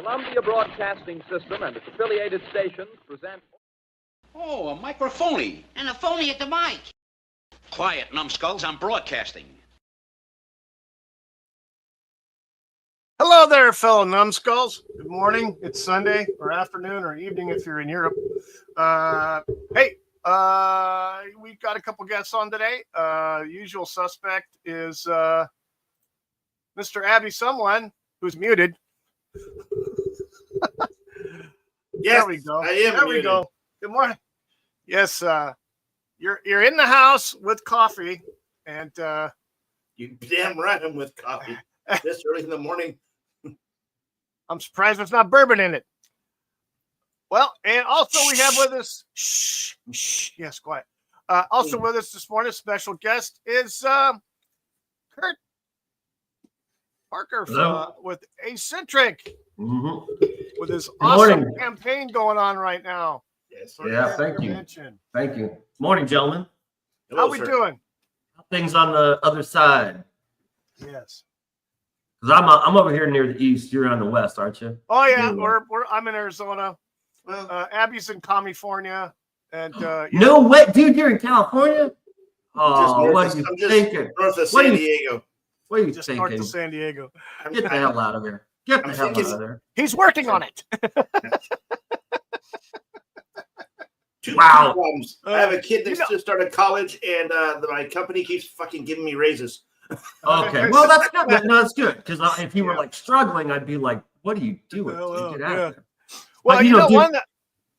Columbia Broadcasting System and its affiliated stations present... Oh, a microphony. And a phony at the mic. Quiet, numbskulls, I'm broadcasting. Hello there, fellow numbskulls. Good morning. It's Sunday or afternoon or evening if you're in Europe. Hey, we've got a couple guests on today. Usual suspect is Mr. Abby Someone, who's muted. Yes, there we go. I am there muted. We go. Good morning. Yes, you're in the house with coffee, and You damn right I'm with coffee this early in the morning. I'm surprised there's not bourbon in it. Well, and also we have with us, yes, quiet. Also with us this morning, special guest is Kurt Parker with AECENTRIC, with his awesome campaign going on right now. Yes, Yeah, thank you. Thank you. Morning, gentlemen. Hello, How we sir. doing? Things on the other side. Yes. Because I'm over here near the east. You're on the west, aren't you? Oh yeah, Yeah. I'm in Arizona. Well, Abby's in California, and No way, dude. You're in California. Oh, what are you I'm just thinking? north of What San are you- Diego. What are you just north thinking? of San Diego. Get the hell out of there. Get the I'm hell out thinking- of there. He's working on it. Two Wow. problems. I have a kid that's You know- just started college, and my company keeps fucking giving me raises. Okay, well that's good. No, that's good. Because if you were Yeah. like struggling, I'd be like, "What are you doing? Well, Get out yeah. of there." Well, But, you know dude, one that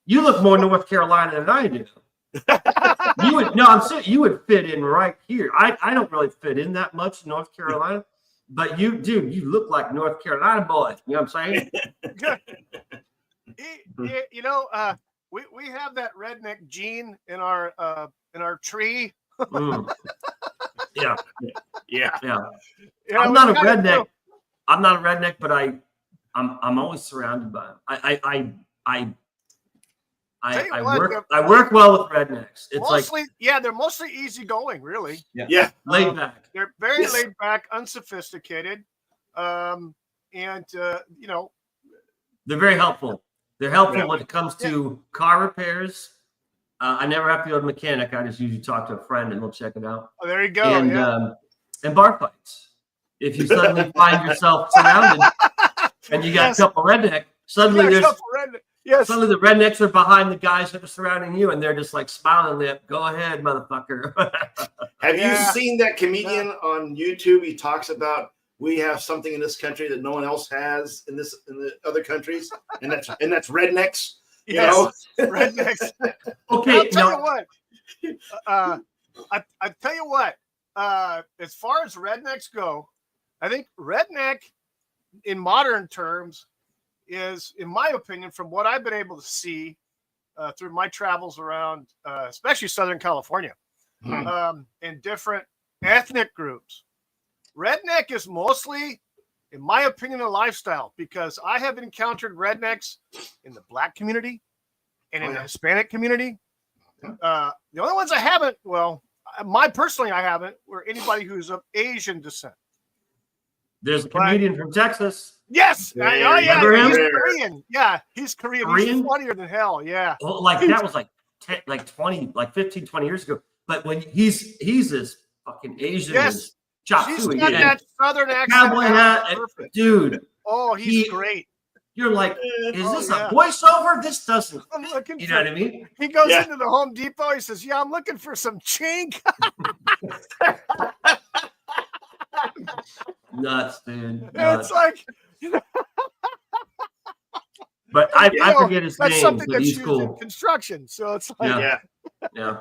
You look more North Carolina than I do. You would no, I'm saying you would fit in right here. I don't really fit in that much in North Carolina, but you look like North Carolina boy. You know what I'm saying? you know, we have that redneck gene in our tree. Mm. Yeah, Yeah. yeah. Yeah, I'm we not a gotta redneck. go. I'm not a redneck, but I'm always surrounded by them. Tell you I what, work well with rednecks. It's Mostly, they're mostly easygoing, really. Yeah. laid back. They're very Yes. laid back, unsophisticated, and you know, They're very helpful. They're helpful Yeah. when it comes to car repairs. I never have to go to a mechanic. I just usually talk to a friend and he'll check it out. oh, there you go. And bar fights. If you suddenly find yourself surrounded and you got Yes. a couple redneck, suddenly Yeah, there's couple redneck- yes. suddenly the rednecks are behind the guys that are surrounding you, and they're just like smiling lip. Go ahead, motherfucker. Have Yeah. you seen that comedian on YouTube? He talks about we have something in this country that no one else has in the other countries, and that's rednecks. You Yes. know? Rednecks. Okay, I'll tell no, you what. I tell you what. As far as rednecks go, I think redneck, in modern terms, is, in my opinion, from what I've been able to see through my travels around, especially Southern California, in different ethnic groups, redneck is mostly, in my opinion, a lifestyle, because I have encountered rednecks in the Black community and in the Hispanic community. The only ones I haven't, well, I haven't, were anybody who's of Asian descent. there's a comedian from Texas. Yes. Very Yeah. rare. He's Korean. Yeah. He's Korean. He's Korean? funnier than hell. Yeah. Oh, like that was like 15, 20 years ago. But when he's as fucking Asian Yes. as chop She's suey. got And that southern accent. cowboy hat, and- Perfect. dude. Oh, he's he- great. You're like, is Oh, this yeah. a voiceover? This doesn't. I'm looking You for, know what I mean? he goes Yeah. into the Home Depot. He says, "Yeah, I'm looking for some chink." Nuts, dude. And Nuts. it's like, But I forget his that's name, something but that's he's used cool. in construction. So it's like, Yeah. Yeah. Yeah.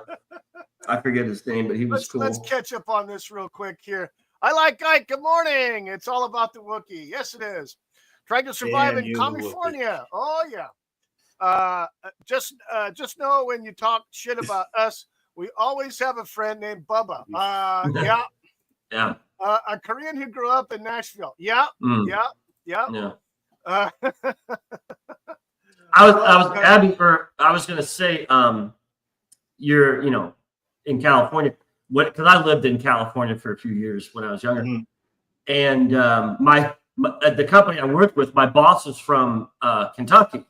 I forget his name, but he was cool. let's catch up on this real quick here. I like Ike. Good morning. It's all about the Wookiee. Yes, it is. Trying to survive Damn in you, California. Oh yeah. Just know when you talk shit about us, we always have a friend named Bubba. Yeah. Yeah. A Korean who grew up in Nashville. Yeah. Mm, Yeah. Yeah. yeah. Uh, I was Abby, or I was gonna say, you're in California. Because I lived in California for a few years when I was younger, Mhm. and at the company I worked with, my boss was from Kentucky.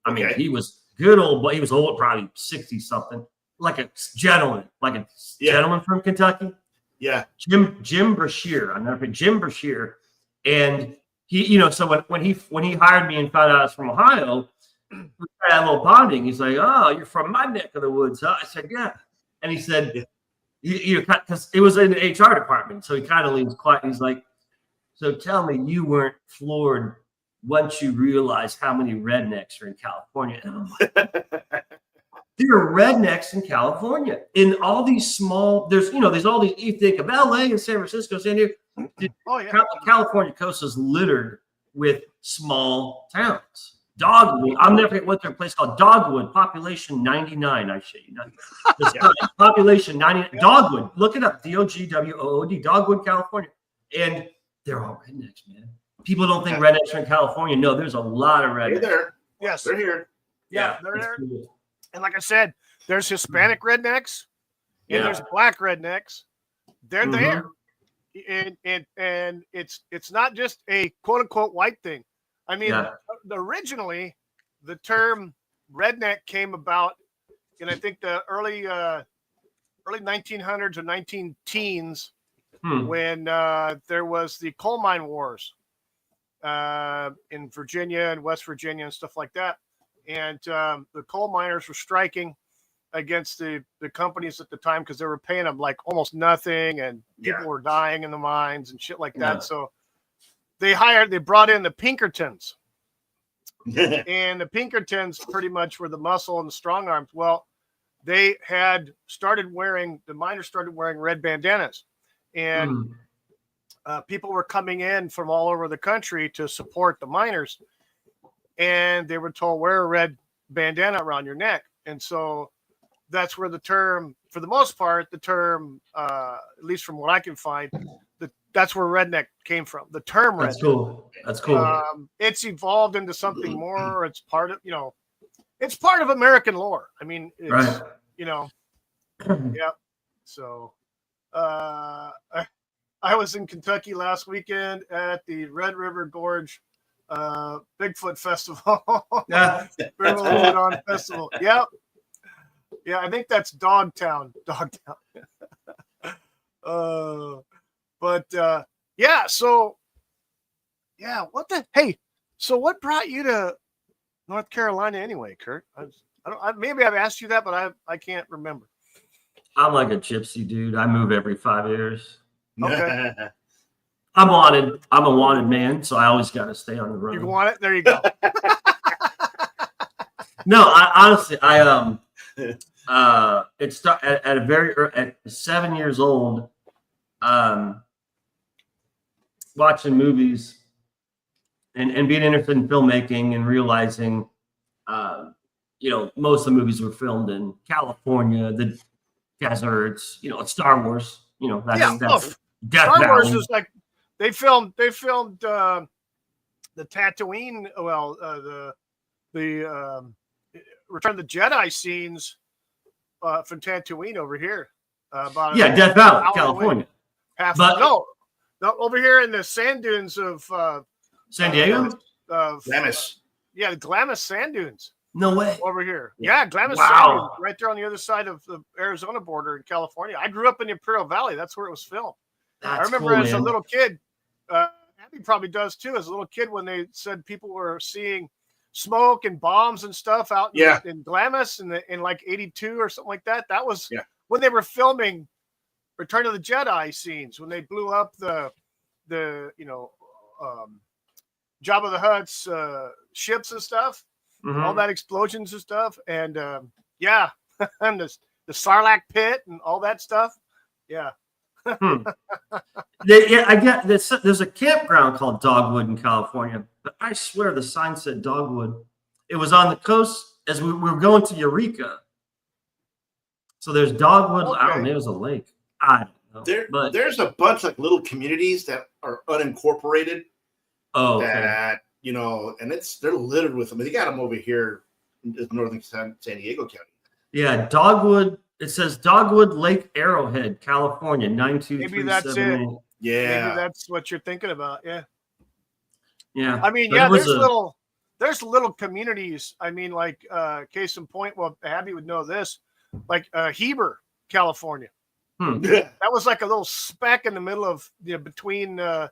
I mean, he was good old boy. He was old, probably 60 something, like a gentleman, gentleman from Kentucky. Yeah. Jim Brashear. I never forget Jim Brashear. And he, so when he hired me and found out I was from Ohio, we had a little bonding. He's like, "Oh, you're from my neck of the woods, huh?" I said, "Yeah." And he said, because it was in the HR department, so he kind of leans quiet. He's like, "So tell me, you weren't floored once you realized how many rednecks are in California?" And I'm like, there are rednecks in California in all these small. There's all these. You think of LA and San Francisco, San Diego. California coast is littered with small towns. Dogwood. I'm never forget what their place called. Dogwood. Population 99. I shit you not. Population 99. Dogwood. Look it up. Dogwood. Dogwood, California. And they're all rednecks, man. People don't think rednecks are in California. No, there's a lot of rednecks. They're there. Yes, they're here. Yeah, they're there. Cool. And like I said, there's Hispanic rednecks and there's black rednecks. They're there. And it's not just a quote unquote white thing. I mean, originally the term redneck came about in I think the early 1900s or 19 teens when there was the coal mine wars in Virginia and West Virginia and stuff like that. And the coal miners were striking against the companies at the time because they were paying them like almost nothing, and people were dying in the mines and shit like that. So they brought in the Pinkertons. And the Pinkertons pretty much were the muscle and the strong arms. Well, the miners started wearing red bandanas, and people were coming in from all over the country to support the miners, and they were told, wear a red bandana around your neck. And so that's where the term, for the most part, at least from what I can find, that's where redneck came from. The term redneck. That's cool. It's evolved into something more. It's part of American lore. I mean, it's, yeah. So I was in Kentucky last weekend at the Red River Gorge Bigfoot Festival. Festival. Yep. Yeah, I think that's Dogtown. So what brought you to North Carolina anyway, Kurt? Maybe I've asked you that, but I can't remember. I'm like a gypsy dude. I move every 5 years. Okay. I'm wanted. I'm a wanted man, so I always got to stay on the road. You want it? There you go. No, it started at 7 years old, watching movies and being interested in filmmaking and realizing, most of the movies were filmed in California, the deserts, Star Wars, that's Death Star Wars Valley. is like they filmed the Tatooine, the Return of the Jedi scenes from Tatooine over here. Death Valley, California. No, over here in the sand dunes of San Diego? Glamis. Yeah, the Glamis sand dunes. No way. Over here. Yeah, Glamis sand dunes, right there on the other side of the Arizona border in California. I grew up in the Imperial Valley. That's where it was filmed. I remember as a little kid, Abby probably does too, as a little kid, when they said people were seeing smoke and bombs and stuff out in Glamis in like 82 or something like that. That was when they were filming Return of the Jedi scenes, when they blew up the Jabba the Hutt's ships and stuff, all that explosions and stuff. And and the Sarlacc pit and all that stuff. Yeah. I get this. There's a campground called Dogwood in California, but I swear the sign said Dogwood. It was on the coast as we were going to Eureka. So there's Dogwood. Okay. I don't know. There's a lake. I don't know. There's a bunch of little communities that are unincorporated. Oh, that and they're littered with them. They got them over here in northern San Diego County. Yeah, Dogwood. It says Dogwood Lake Arrowhead, California, 92378. Maybe that's it. Yeah, maybe that's what you're thinking about. Yeah. Yeah. I mean, But yeah, it was there's little communities. I mean, like case in point, well, Abby would know this, like Heber, California. Yeah. That was like a little speck in the middle of between the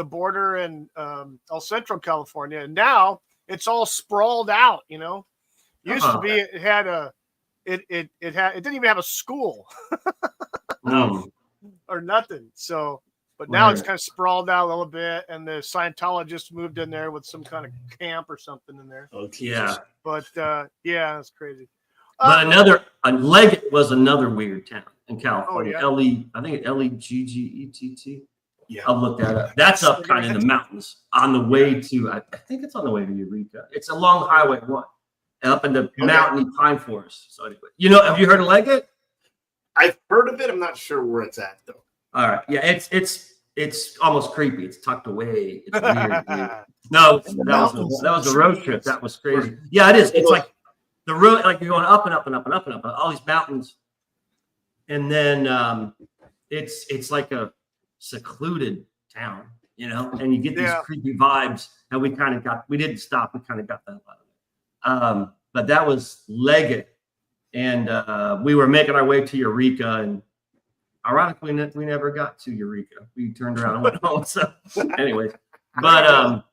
border and El Centro, California, and now it's all sprawled out. Used to be it had it didn't even have a school no. or nothing. So, but now it's kind of sprawled out a little bit, and the Scientologists moved in there with some kind of camp or something in there. Oh, Yeah. But yeah, it's crazy. But Leggett was another weird town in California. Oh, yeah. I think it's Leggett. Yeah. I'll look that up. That's up kind of in the mountains on the way to, I think it's on the way to Eureka. It's along Highway 1 up in the mountainy pine forest. So anyway, have you heard of Leggett? I've heard of it. I'm not sure where it's at though. All right. Yeah, it's almost creepy. It's tucked away. It's weird. No, that was a road trip. That was crazy. Yeah, it is. It's like the road, like you're going up and up and up and up and up, all these mountains. And then it's like a secluded town, and you get these creepy vibes. And we didn't stop. We kind of got that out of it. But that was Leggett. And we were making our way to Eureka, and ironically, we never got to Eureka. We turned around and went home. So, anyways, but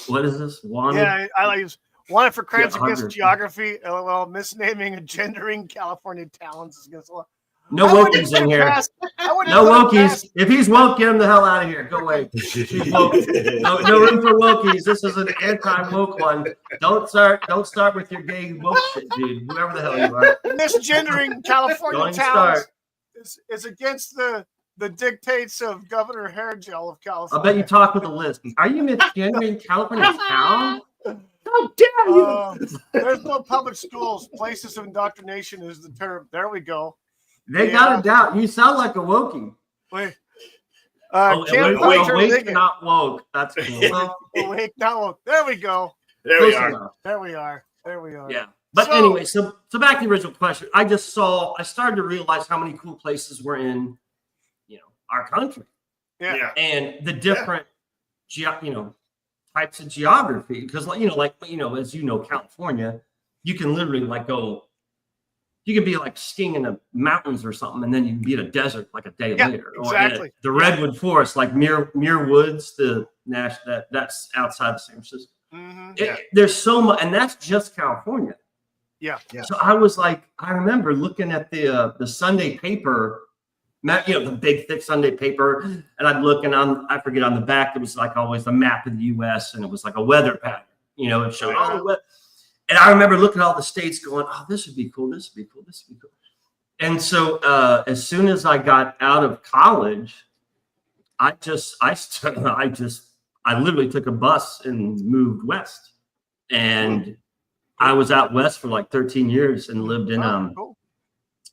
what is this? Wanted? Yeah, I use wanted for crimes against geography. LOL, misnaming and gendering California towns is against the law. No wokies in here. No wokies. If he's woke, get him the hell out of here. Go away. He's woke. No room for wokies. This is an anti-woke one. Don't start with your gay woke shit, dude. Whoever the hell you are. Misgendering California towns is against the dictates of Governor Hairgel of California. I bet you talk with a list. Are you misgendering California town? How dare you? There's no public schools. Places of indoctrination is the term. There we go. They got a doubt. You sound like a wokie. Wait. Awake, not woke. That's cool. Awake, not woke. There we go. There we are. There we are. Yeah. But anyway, so back to the original question. I started to realize how many cool places were in, our country. Yeah. And the different, types of geography. Because, as you know, California, you can literally go. You could be skiing in the mountains or something, and then you can be in a desert like a day later. Exactly. Or the redwood forest, like Muir Woods, that's outside of San Francisco. Mm-hmm. There's so much, and that's just California. Yeah. So I remember looking at the Sunday paper, the big thick Sunday paper, and I'd look, and I forget, on the back it was always the map of the U.S. and it was like a weather pattern. It showed all the weather. And I remember looking at all the states going, oh, this would be cool. This would be cool. This would be cool. And so as soon as I got out of college, I literally took a bus and moved west. And I was out west for 13 years and lived in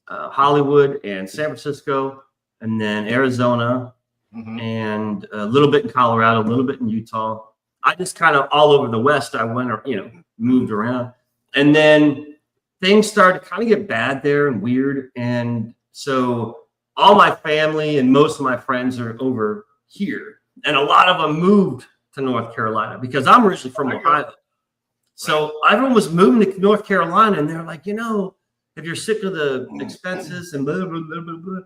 Hollywood and San Francisco, and then Arizona, and a little bit in Colorado, a little bit in Utah. I just kind of all over the West. I went, moved around, and then things started to kind of get bad there and weird. And so all my family and most of my friends are over here, and a lot of them moved to North Carolina because I'm originally from Ohio. So everyone was moving to North Carolina, and they're like, if you're sick of the expenses and blah, blah, blah, blah,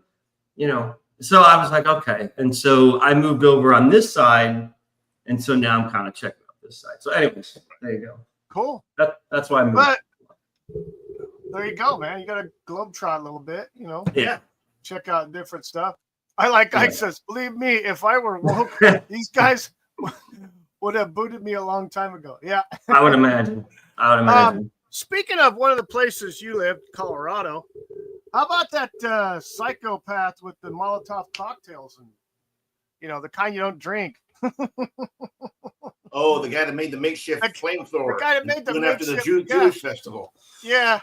blah, So I was like, okay. And so I moved over on this side. And so now I'm kind of checking out this side. So anyways, there you go. Cool. That's why I moved. But there you go, man. You got to globetrot a little bit, Yeah. Check out different stuff. Ike says, believe me, if I were woke, these guys would have booted me a long time ago. Yeah. I would imagine. Speaking of one of the places you lived, Colorado, how about that psychopath with the Molotov cocktails and, the kind you don't drink? Oh, the guy that made the makeshift flamethrower. The guy that made the after the Jewish festival. Yeah.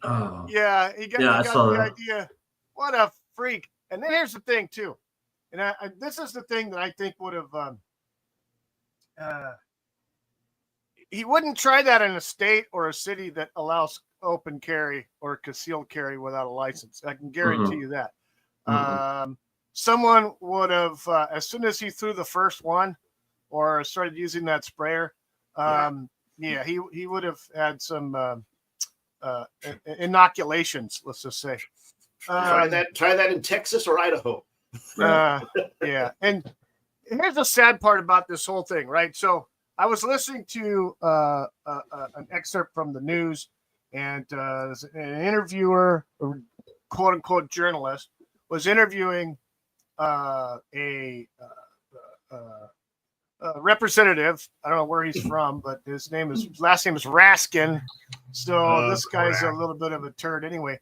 Oh. Yeah. He got the idea. What a freak. And then here's the thing, too. And this is the thing that I think would have he wouldn't try that in a state or a city that allows open carry or concealed carry without a license. I can guarantee you that. Someone would have, as soon as he threw the first one, or started using that sprayer, yeah, he would have had some inoculations, let's just say. Try that in Texas or Idaho. Yeah. And here's the sad part about this whole thing, right? So I was listening to an excerpt from the news, and an interviewer, or quote unquote journalist, was interviewing a representative. I don't know where he's from, but his last name is Raskin. So this guy's a little bit of a turd anyway.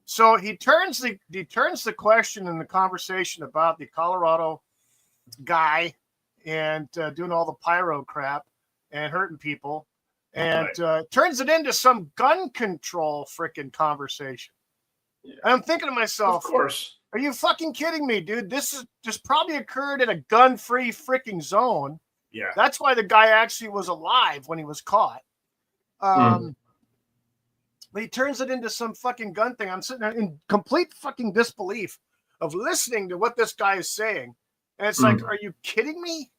So he turns the question and the conversation about the Colorado guy and doing all the pyro crap and hurting people, and turns it into some gun control freaking conversation. Yeah. And I'm thinking to myself, of course, are you fucking kidding me, dude? This probably occurred in a gun-free freaking zone. Yeah, that's why the guy actually was alive when he was caught. But he turns it into some fucking gun thing. I'm sitting there in complete fucking disbelief of listening to what this guy is saying. And it's like, are you kidding me?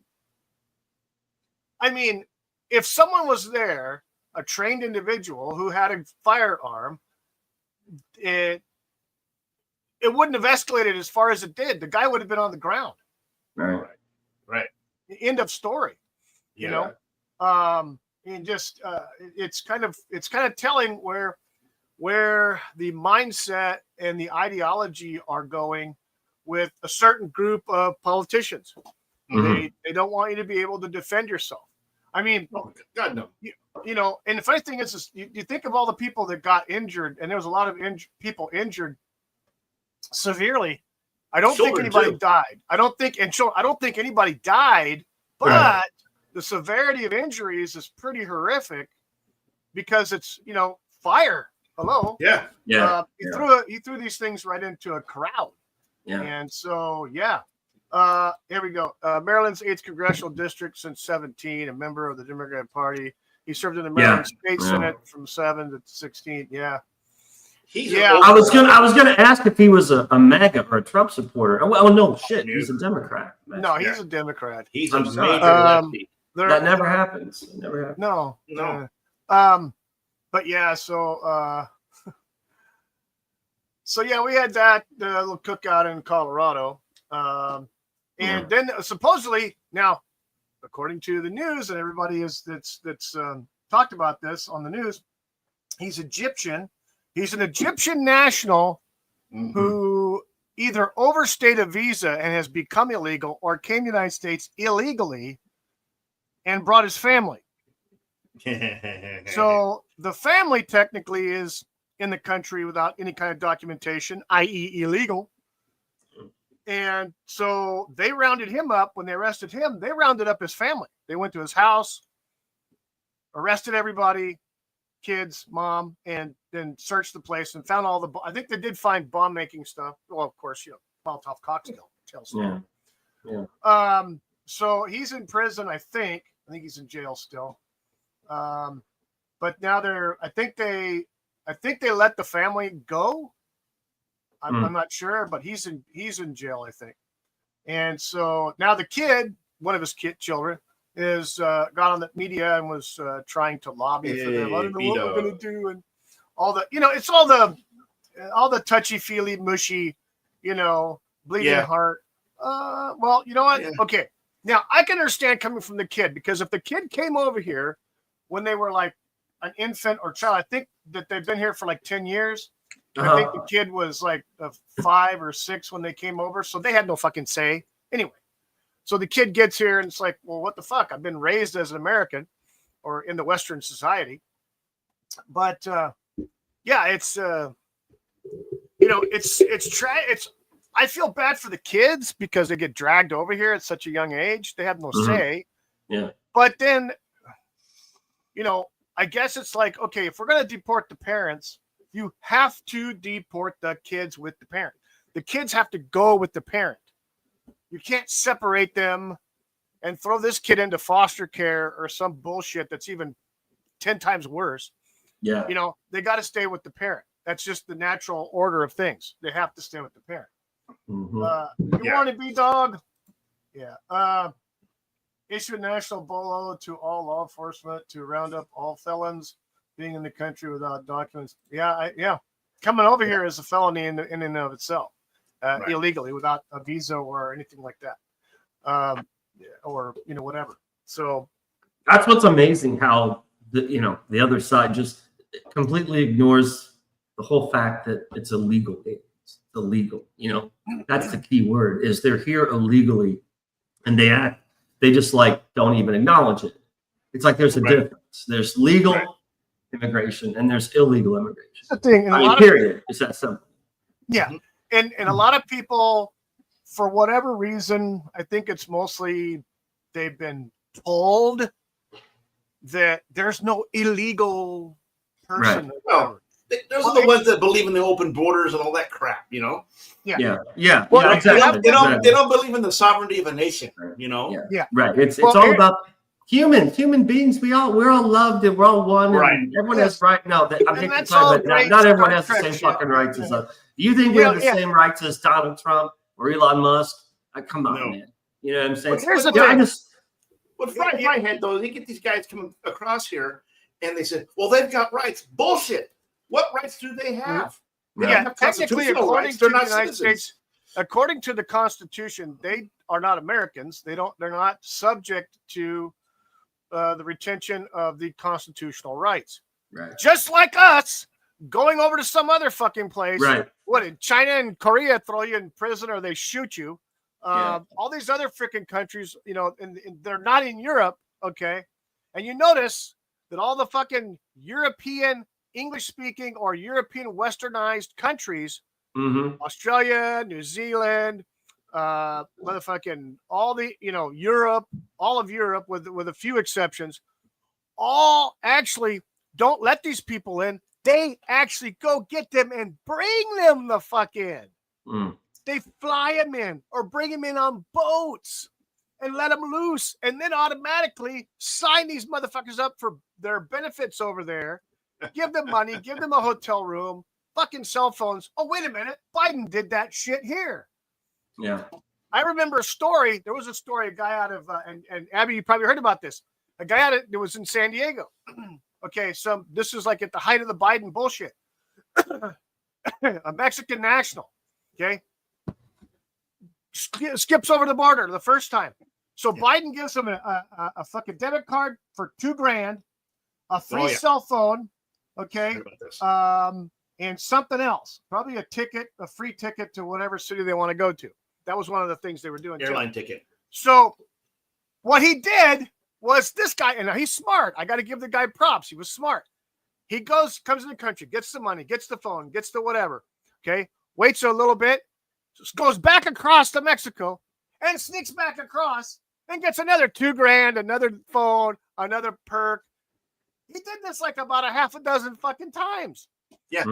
I mean, if someone was there, a trained individual who had a firearm, it wouldn't have escalated as far as it did. The guy would have been on the ground. Right. End of story. Yeah. You know? And just it's kind of telling where the mindset and the ideology are going with a certain group of politicians. They don't want you to be able to defend yourself. I mean, God no. You know, and the funny thing is you think of all the people that got injured, and there was a lot of people injured severely. I don't think anybody died. I don't think anybody died, but the severity of injuries is pretty horrific because it's, you know, fire. Hello. Yeah. He threw these things right into a crowd. Yeah. And so, yeah. Here we go. Maryland's 8th Congressional District since 17, a member of the Democratic Party. He served in the Maryland State Senate from 7 to 16. Yeah. I was gonna ask if he was a MAGA or a Trump supporter. Well, no shit, he's a Democrat. No, he's a Democrat. He's a major lefty. That never happens. It never happens. No. But yeah, so yeah, we had that little cookout in Colorado, and then supposedly now, according to the news, and everybody that's talked about this on the news, he's Egyptian. He's an Egyptian national who either overstayed a visa and has become illegal, or came to the United States illegally and brought his family. So the family technically is in the country without any kind of documentation, i.e. illegal. And so they rounded him up. When they arrested him, they rounded up his family. They went to his house, arrested everybody, kids, mom, and then searched the place and found all the, I think they did find bomb making stuff. Well, of course, you know, Molotov cocktails. Yeah. So he's in prison, I think he's in jail still. But now I think they let the family go. I'm not sure, but he's in jail, I think. And so now the kid, one of his children, is got on the media and was trying to lobby for them. I don't know what we're gonna do, and all the, you know, it's all the touchy feely, mushy, you know, bleeding heart. Well, you know what? Yeah. Okay, now I can understand coming from the kid, because if the kid came over here when they were like an infant or child, I think that they've been here for like 10 years. I think the kid was like 5 or 6 when they came over, so they had no fucking say. Anyway, so the kid gets here and it's like, well, what the fuck? I've been raised as an American or in the Western society. But yeah, it's you know, it's I feel bad for the kids because they get dragged over here at such a young age. They have no say. Yeah. But then, you know, I guess it's like, okay, if we're going to deport the parents, you have to deport the kids with the parent. The kids have to go with the parent. You can't separate them and throw this kid into foster care or some bullshit that's even 10 times worse. Yeah. You know, they got to stay with the parent. That's just the natural order of things. They have to stay with the parent. You want to be dog? Yeah. issue a national bolo to all law enforcement to round up all felons being in the country without documents. Yeah. Coming over here is a felony in and of itself, illegally without a visa or anything like that, or whatever. So that's what's amazing, how the other side just completely ignores the whole fact that it's illegal. It's illegal. That's the key word, is they're here illegally, and they just like don't even acknowledge it. It's like there's a difference. There's legal immigration and there's illegal immigration. The thing, period. It's that simple. Yeah, and a lot of people, for whatever reason, I think it's mostly they've been told that there's no illegal person. Right. Well, those are the ones that believe in the open borders and all that crap, Yeah. Well, exactly. They don't believe in the sovereignty of a nation, Yeah. Right. It's all about human beings. We're all loved and we're all one. Right. And everyone has right. No, I'm And that's talking all about great not everyone has Star the Trek same shit. fucking rights as us. Do you think we have the same rights as Donald Trump or Elon Musk? Come on, man. You know what I'm saying? Well, here's the thing. What Fry had, though, they get these guys coming across here and they said, well, they've got rights. Bullshit. What rights do they have? They don't have Technically, constitutional according rights. to They're the not United citizens. States, according to the Constitution, they are not Americans. They're not subject to the retention of the constitutional rights. Right. Just like us going over to some other fucking place. Right. What, in China and Korea throw you in prison or they shoot you? All these other freaking countries, and they're not in Europe, okay? And you notice that all the fucking European English-speaking or European westernized countries, Australia, New Zealand, motherfucking all the, Europe, all of Europe with a few exceptions, all actually don't let these people in. They actually go get them and bring them the fuck in. They fly them in or bring them in on boats and let them loose, and then automatically sign these motherfuckers up for their benefits over there. Give them money, give them a hotel room, fucking cell phones. Oh, wait a minute. Biden did that shit here. Yeah. I remember a story. There was a story, a guy out of, and Abby, you probably heard about this. A guy out of, it was in San Diego. Okay, so this is like at the height of the Biden bullshit. A Mexican national, okay, skips over the border the first time. So Biden gives him a fucking debit card for $2,000, a free cell phone, okay, and something else, probably a free ticket to whatever city they want to go to. That was one of the things they were doing. Airline ticket. So what he did was this guy, and he's smart. I got to give the guy props. He was smart. He comes in the country, gets the money, gets the phone, gets the whatever. Okay. Waits a little bit, just goes back across to Mexico and sneaks back across and gets another $2,000, another phone, another perk. He did this like about a half a dozen fucking times. Yeah.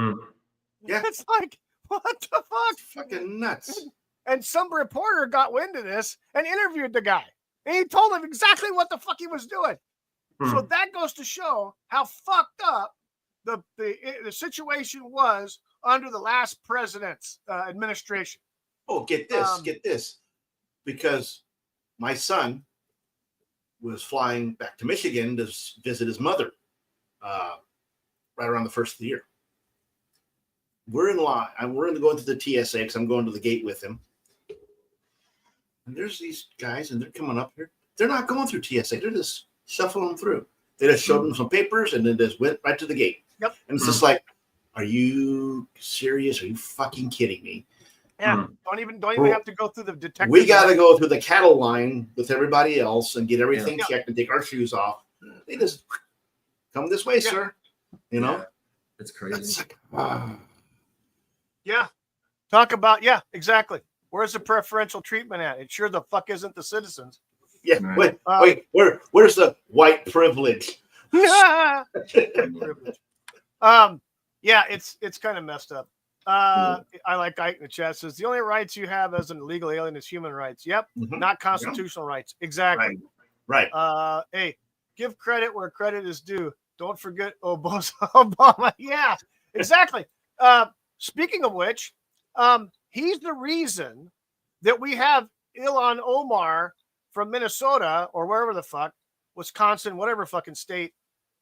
Yeah. It's like, what the fuck? Fucking nuts. And some reporter got wind of this and interviewed the guy. And he told him exactly what the fuck he was doing. So that goes to show how fucked up the situation was under the last president's administration. Oh, get this. Because my son was flying back to Michigan to visit his mother right around the first of the year. We're in line. We're going to the TSA because I'm going to the gate with him. And there's these guys, and they're coming up here. They're not going through TSA. They're just shuffling them through. They just showed them some papers, and then just went right to the gate. Yep. And it's just like, are you serious? Are you fucking kidding me? Yeah. Don't even have to go through the detective. We got to go through the cattle line with everybody else and get everything checked and take our shoes off. They just come this way, sir. It's crazy. Yeah. Talk about, exactly. Where's the preferential treatment at? It sure the fuck isn't the citizens. Yeah. Wait. Where's the white privilege? Yeah, it's kind of messed up. I like Ike in the chat says the only rights you have as an illegal alien is human rights. Yep. Not constitutional rights. Exactly. Right. Hey, give credit where credit is due. Don't forget Obama. Yeah, exactly. Speaking of which, he's the reason that we have Ilhan Omar from Minnesota or wherever the fuck, Wisconsin, whatever fucking state.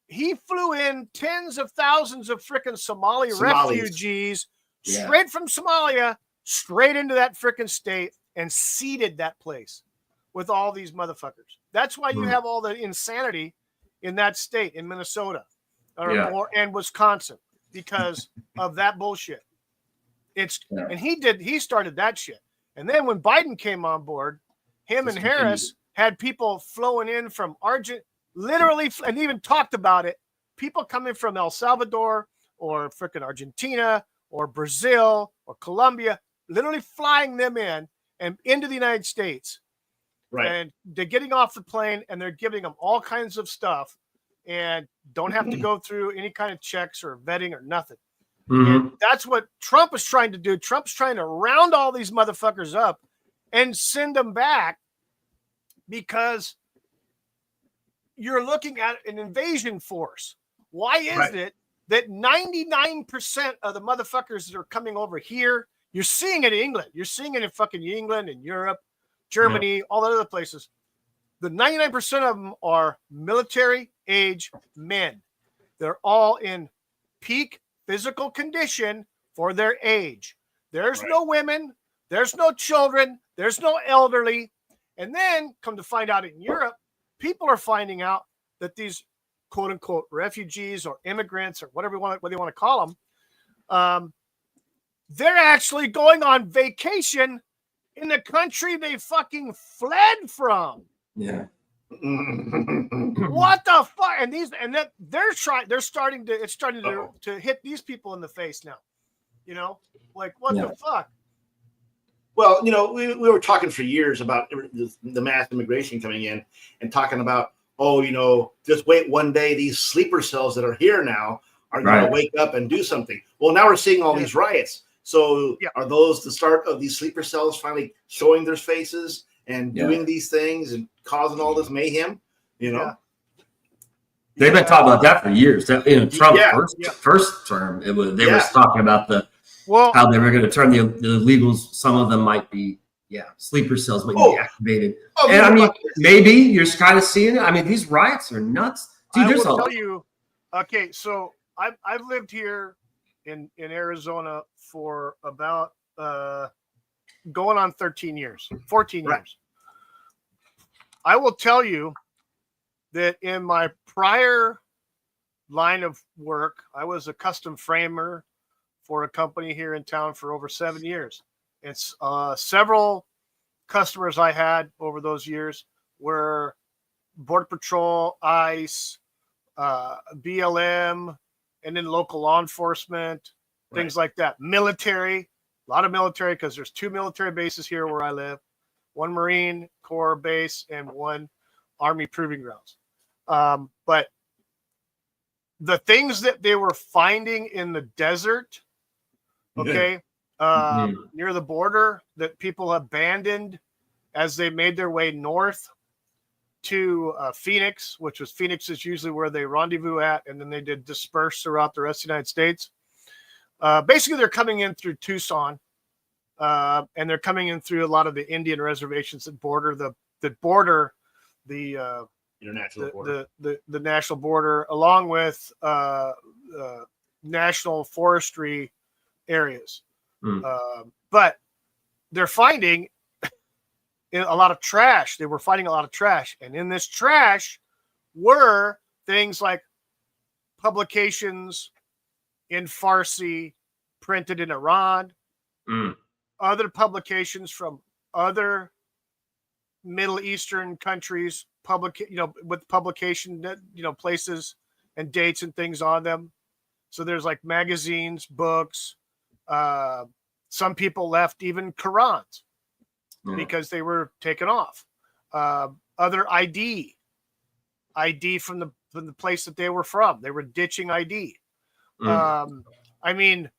He flew in tens of thousands of freaking Somali refugees straight from Somalia, straight into that freaking state and seeded that place with all these motherfuckers. That's why you have all the insanity in that state, in Minnesota and Wisconsin, because of that bullshit. And he started that shit. And then when Biden came on board, him and Harris had people flowing in from Argentina, literally, and even talked about it. People coming from El Salvador or freaking Argentina or Brazil or Colombia, literally flying them in and into the United States. Right. And they're getting off the plane and they're giving them all kinds of stuff and don't have to go through any kind of checks or vetting or nothing. And that's what Trump is trying to do. Trump's trying to round all these motherfuckers up and send them back because you're looking at an invasion force. Why is it that 99% of the motherfuckers that are coming over here, you're seeing it in England, you're seeing it in fucking England and Europe, Germany, all the other places. The 99% of them are military age men. They're all in peak physical condition for their age. There's no women, there's no children, there's no elderly. And then come to find out in Europe, people are finding out that these quote unquote refugees or immigrants or whatever they want to call them, they're actually going on vacation in the country they fucking fled from. Yeah. What the fuck? And they're starting to hit these people in the face now. You know, like what the fuck? Well, you know, we were talking for years about the mass immigration coming in and talking about, oh, you know, just wait one day, these sleeper cells that are here now are going to wake up and do something. Well, now we're seeing all these riots. So are those the start of these sleeper cells finally showing their faces and doing these things and causing all this mayhem? You know, they've been talking about that for years. Trump's first term, they were talking about how they were going to turn the illegals. Some of them might be sleeper cells might be activated. And I mean, maybe you're kind of seeing it. I mean, these riots are nuts, dude. I will tell you. Okay, so I've lived here in Arizona for about going on 13 years, 14 years. I will tell you that in my prior line of work, I was a custom framer for a company here in town for over 7 years. It's several customers I had over those years were Border Patrol, ICE, BLM, and then local law enforcement, things like that. Military, a lot of military, because there's 2 military bases here where I live, 1 Marine Corps base and 1 Army Proving Grounds. But the things that they were finding in the desert, near the border, that people abandoned as they made their way north to Phoenix, which was Phoenix is usually where they rendezvous at, and then they did disperse throughout the rest of the United States. Basically, they're coming in through Tucson, and they're coming in through a lot of the Indian reservations that border the international border, the national border, along with national forestry areas. But they're finding a lot of trash. They were finding a lot of trash. And in this trash were things like publications in Farsi printed in Iran, other publications from other Middle Eastern countries, with publication, places and dates and things on them. So there's like magazines, books. Some people left even Qurans because they were taken off. Other ID from the place that they were from. They were ditching ID. I mean,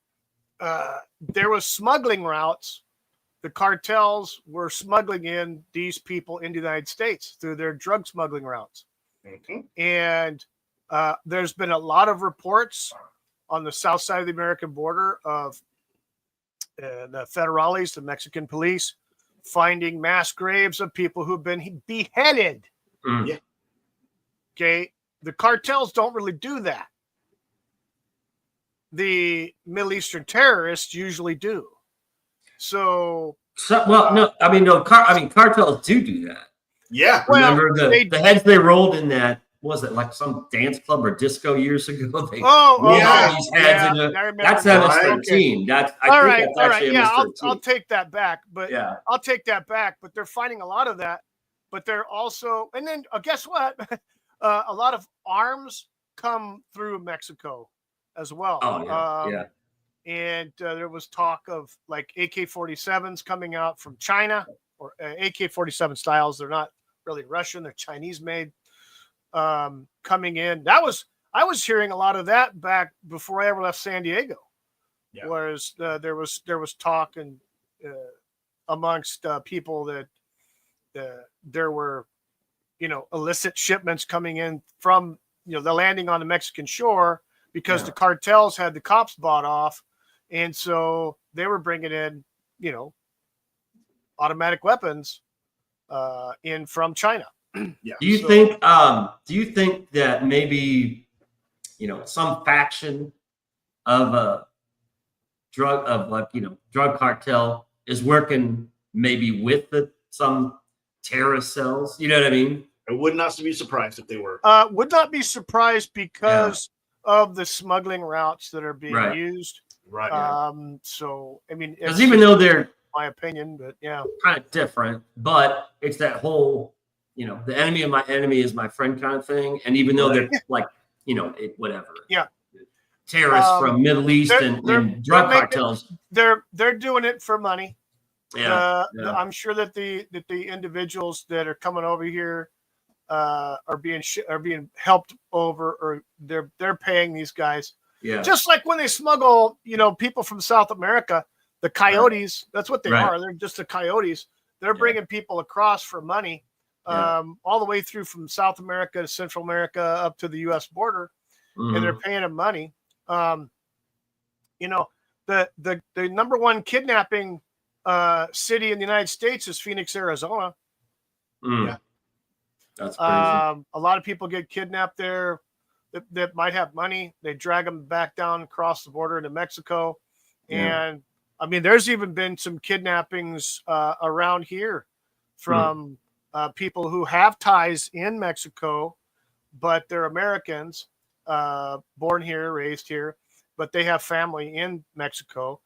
there was smuggling routes. The cartels were smuggling in these people into the United States through their drug smuggling routes. And there's been a lot of reports on the south side of the American border of the federales, the Mexican police, finding mass graves of people who've been beheaded. Mm. Yeah. Okay. The cartels don't really do that. The Middle Eastern terrorists usually do. So well, no, I mean, no, cartels do that. Yeah. Well, Remember the heads they rolled in that, was it like some dance club or disco years ago? They rolled all these heads I into, remember that's that. MS-13. That's, I All think right, that's all actually right. Yeah, MS-13. I'll take that back. But Yeah. I'll take that back. But they're finding a lot of that. But they're also, and then guess what? A lot of arms come through Mexico as well. Oh, yeah. And there was talk of like AK-47s coming out from China, or AK-47 styles. They're not really Russian; they're Chinese made. Coming in, I was hearing a lot of that back before I ever left San Diego. Yeah. Whereas there was talk and amongst people that there were, illicit shipments coming in from the landing on the Mexican shore, because the cartels had the cops bought off, and so they were bringing in automatic weapons in from China. Yeah. Do you think that maybe some faction of a drug cartel is working maybe with some terrorist cells? You know what I mean? I would not be surprised if they were. Would not be surprised because of the smuggling routes that are being used. Right. So I mean, because even though they're, my opinion, but yeah, kind of different, but it's that whole the enemy of my enemy is my friend kind of thing. And even though they're like whatever, terrorists from Middle East and drug cartels, they're doing it for money. Yeah. I'm sure that the individuals that are coming over here are being helped over, or they're paying these guys. Yeah. Just like when they smuggle, people from South America, the coyotes, that's what they are. They're just the coyotes. They're bringing people across for money, all the way through from South America to Central America up to the U.S. border, and they're paying them money. The number one kidnapping city in the United States is Phoenix, Arizona. Yeah. That's crazy. A lot of people get kidnapped there that might have money. They drag them back down across the border into Mexico. And I mean, there's even been some kidnappings around here from people who have ties in Mexico, but they're Americans, born here, raised here, but they have family in Mexico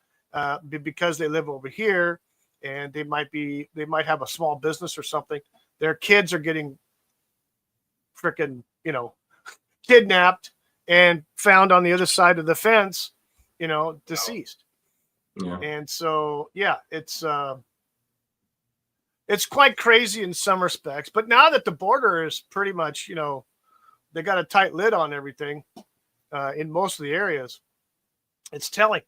because they live over here, and they might have a small business or something. Their kids are getting freaking, kidnapped and found on the other side of the fence, deceased. Yeah. And so, it's quite crazy in some respects. But now that the border is pretty much, they got a tight lid on everything in most of the areas, it's telling.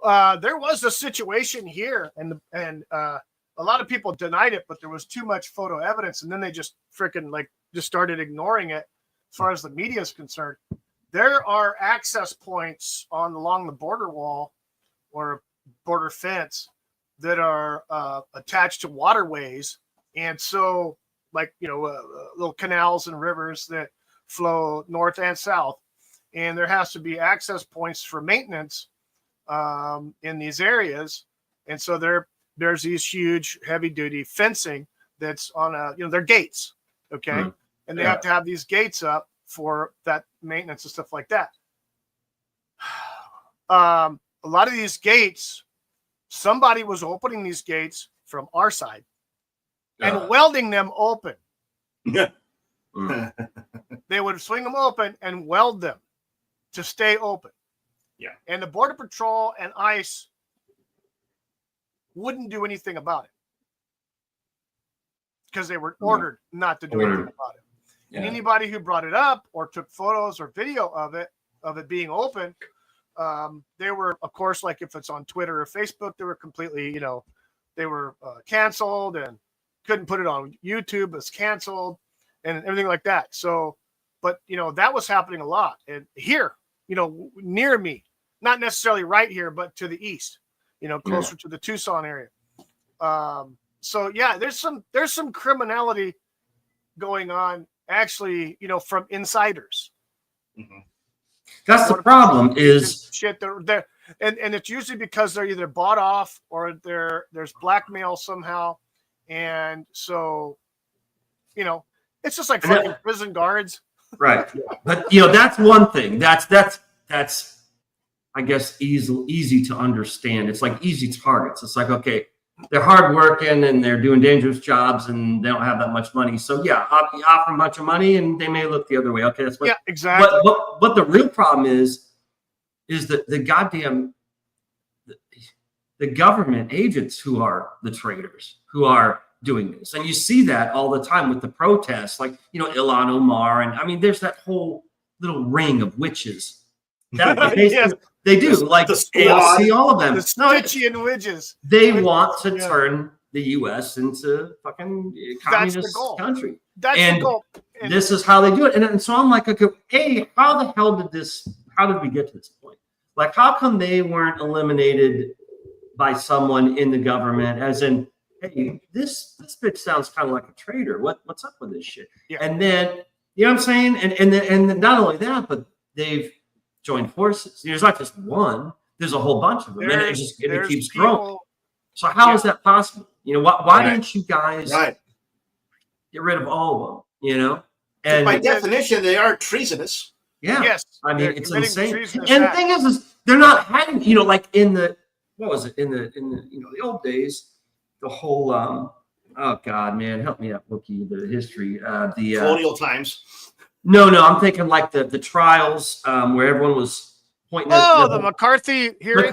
There was a situation here, and a lot of people denied it, but there was too much photo evidence, and then they just freaking just started ignoring it. As far as the media is concerned, there are access points along the border wall or border fence that are attached to waterways, and so little canals and rivers that flow north and south, and there has to be access points for maintenance in these areas, and so there's these huge heavy duty fencing that's on they're gates, okay, and they have to have these gates up for that maintenance and stuff like that. A lot of these gates, somebody was opening these gates from our side and welding them open. They would swing them open and weld them to stay open. Yeah. And the Border Patrol and ICE wouldn't do anything about it because they were ordered not to do anything about it. Yeah. And anybody who brought it up or took photos or video of it being open, they were, of course, like if it's on Twitter or Facebook, they were completely, they were canceled and couldn't put it on YouTube. It's canceled and everything like that. So, but, that was happening a lot. And here, near me, not necessarily right here, but to the east, closer to the Tucson area. So yeah, there's some criminality going on actually, from insiders. Mm-hmm. That's the problem is shit. They're and it's usually because they're either bought off or there's blackmail somehow, and so it's just like fucking prison guards. Right. But that's one thing. That's I guess easy to understand. It's like easy targets. It's like, okay, they're hardworking and they're doing dangerous jobs and they don't have that much money. So yeah, you offer them a bunch of money and they may look the other way. Okay, that's what. Yeah, exactly. But the real problem is that the goddamn the government agents who are the traitors, who are doing this, and you see that all the time with the protests, like Ilhan Omar, and I mean, there's that whole little ring of witches. That Yes. they do, like the AOC, all of them. The Stitchian witches. They want to turn the U.S. into fucking communist country. That's the goal. And this is how they do it. And so I'm like, okay, hey, how the hell how did we get to this point? Like, how come they weren't eliminated by someone in the government, as in, hey, this bitch sounds kind of like a traitor. What's up with this shit? Yeah. And then, you know what I'm saying? And not only that, but they've joined forces. There's not just one. There's a whole bunch of them, and it keeps growing. So how is that possible? Why didn't you guys get rid of all of them? And by definition, they are treasonous. Yeah. Yes. I mean, it's insane. And the thing is they're not hiding. Like in the the old days, the whole oh God, man, help me out, Wookie, the history, the colonial times. No, I'm thinking like the trials where everyone was pointing at the McCarthy hearings.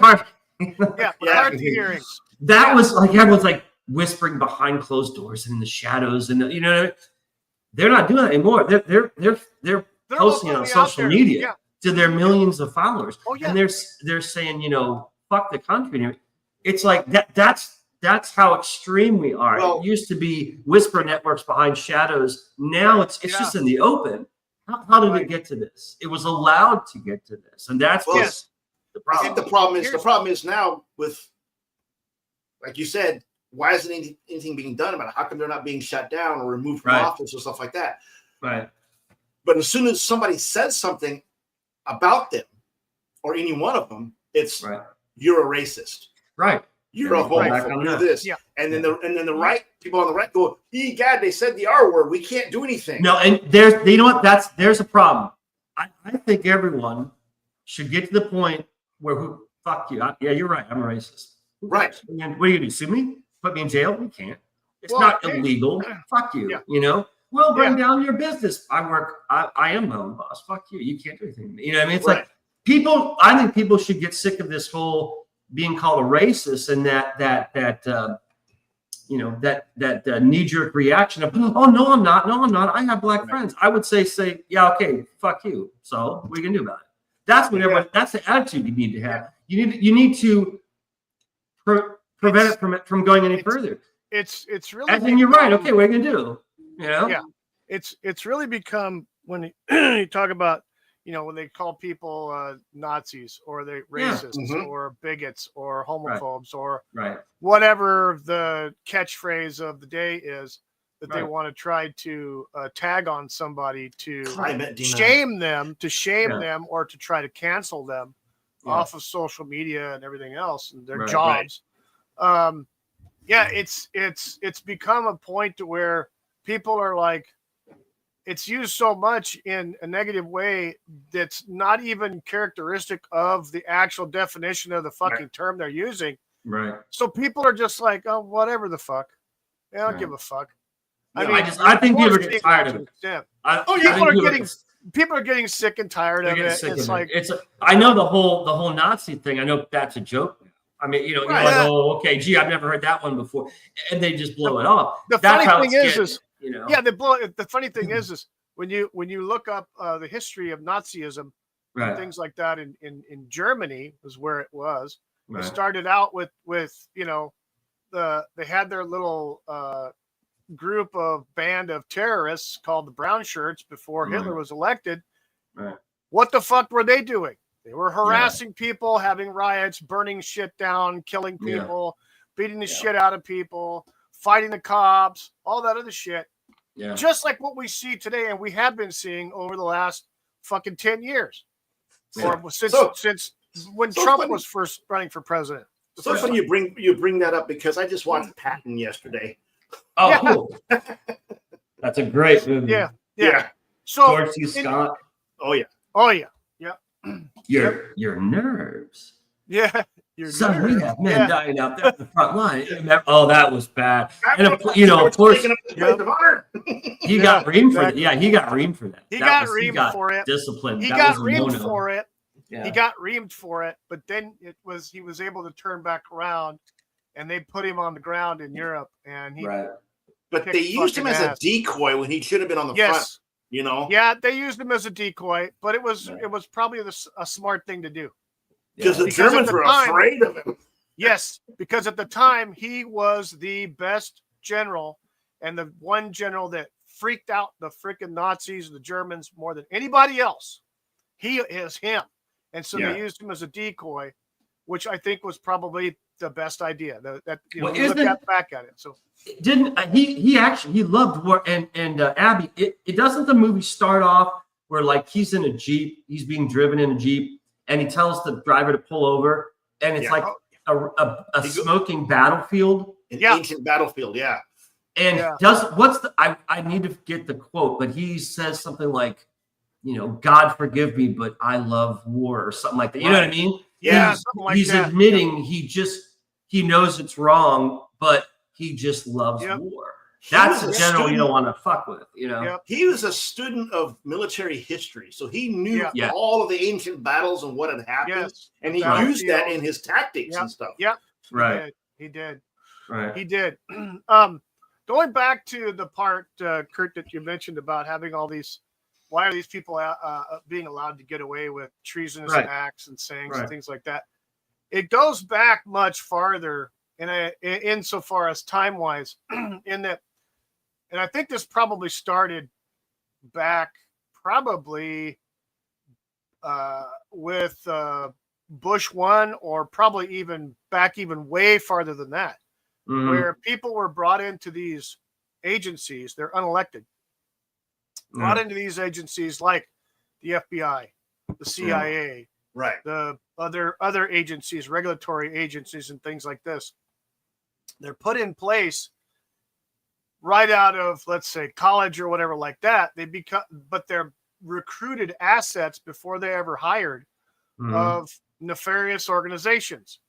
McCarthy hearings. That was like everyone's like whispering behind closed doors and in the shadows, and they're not doing that anymore. They're posting on social media to their millions of followers, and they're saying, fuck the country. It's like that's how extreme we are. Well, it used to be whisper networks behind shadows. Now it's just in the open. How did it get to this? It was allowed to get to this, and that's the problem. I think the problem is now with, like you said, why isn't anything being done about it? How come they're not being shut down or removed from office or stuff like that? Right. But as soon as somebody says something about them or any one of them, it's you're a racist. Right. You're a homophobe. You're this. Yeah. And then the right people on the right go, God, they said the R word. We can't do anything. No, and there's a problem. I think everyone should get to the point where fuck you. Yeah, you're right. I'm a racist. Right. And what are you gonna do? Sue me? Put me in jail? We can't. It's not illegal. Fuck you. Yeah. We'll bring down your business. I am my own boss. Fuck you. You can't do anything to me. What I mean? It's like I think people should get sick of this whole being called a racist and that knee-jerk reaction of, oh, no, I'm not. I have black friends. I would say, yeah, okay, fuck you. So what are you gonna do about it? That's what that's the attitude you need to have. You need to prevent it from going any further. It's really. I think you're right. Okay, what are you gonna do? Yeah, it's really become when you talk about when they call people Nazis or they racists or bigots or homophobes or whatever the catchphrase of the day is that they want to try to tag on somebody to shame them or to try to cancel them off of social media and everything else and their jobs. It's become a point to where people are like, it's used so much in a negative way that's not even characteristic of the actual definition of the fucking term they're using. Right. So people are just like, oh, whatever the fuck. They don't give a fuck. I think people are getting tired of it. People are getting sick and tired of it. It's like I know the whole Nazi thing. I know that's a joke. I mean, you're like, oh, okay, gee, I've never heard that one before, and they just blow it off. The funny thing is they blow it. The funny thing is when you look up the history of Nazism, and things like that in Germany was where it was. It started out with they had their little group of band of terrorists called the Brown Shirts before Hitler was elected. Right. What the fuck were they doing? They were harassing people, having riots, burning shit down, killing people, beating the shit out of people, fighting the cops, all that other shit. Yeah. Just like what we see today, and we have been seeing over the last fucking 10 years. Yeah. Or since when so Trump funny. was first running for president. So funny you bring that up because I just watched Patton yesterday. Oh, Yeah. cool. That's a great movie. Yeah. So George C. Scott. Oh yeah. Oh yeah. Your nerves. Yeah. Son, we have men Yeah. dying out there at the front line. Oh, that was bad. And of course, Taking up the place of honor. he got reamed for that. Yeah, he got reamed for that. He got reamed for it. Disciplined. He That got was a reamed no-no. for it. Yeah. He got reamed for it, but then he was able to turn back around, and they put him on the ground in Europe, and he Right. But kicked they used him as fucking a ass. decoy when he should have been on the front. You know. Yeah, they used him as a decoy, but it was probably a smart thing to do. Because the Because Germans at the were time- afraid of him. Yes, because at the time he was the best general and the one general that freaked out the freaking Nazis and the Germans more than anybody else. He is him. And so they used him as a decoy, which I think was probably the best idea. That you look back at it. So Didn't he loved war and Abby, it doesn't the movie start off where like he's in a Jeep, he's being driven in a Jeep, and he tells the driver to pull over, and it's like a smoking battlefield. An ancient battlefield, yeah. And I need to get the quote, but he says something like, God forgive me, but I love war or something like that. You know what I mean? Yeah, something like he's that. admitting he knows it's wrong, but he just loves war. That's a general you don't want to fuck with, He was a student of military history, so he knew all of the ancient battles and what had happened, and he used that in his tactics and stuff. Yeah, right. He did. Right. He did. Going back to the part, Kurt, that you mentioned about having all these. Why are these people being allowed to get away with treasonous acts and sayings and things like that? It goes back much farther, insofar as time-wise, in that, and I think this probably started back with Bush 1, or probably even way farther than that, where people were brought into these agencies. They're unelected. Brought into these agencies like the FBI, the CIA, the other agencies, regulatory agencies, and things like this. They're put in place right out of, let's say, college or whatever like that. But they're recruited assets before they ever hired of nefarious organizations,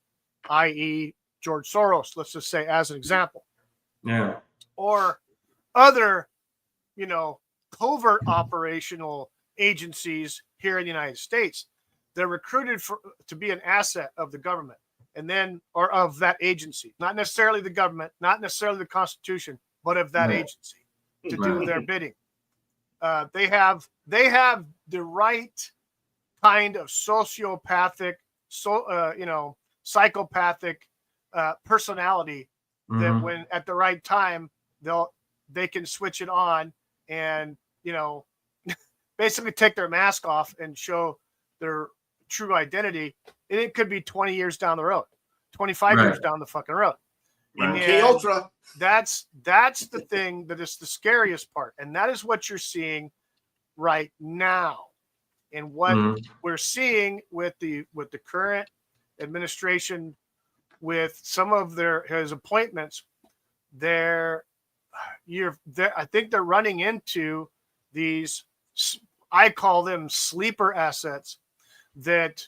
i.e., George Soros. Let's just say, as an example, or other, covert operational agencies here in the United States. They're recruited to be an asset of the government, or of that agency, not necessarily the government, not necessarily the Constitution, but of that agency to do their bidding. They have the right kind of sociopathic, psychopathic personality that when at the right time they can switch it on and basically take their mask off and show their true identity. And it could be 20 years down the road, 25 years down the fucking road. MK Ultra. That's the thing that is the scariest part, and that is what you're seeing right now, and what we're seeing with the current administration, with some of his appointments. I think they're running into these, I call them sleeper assets, that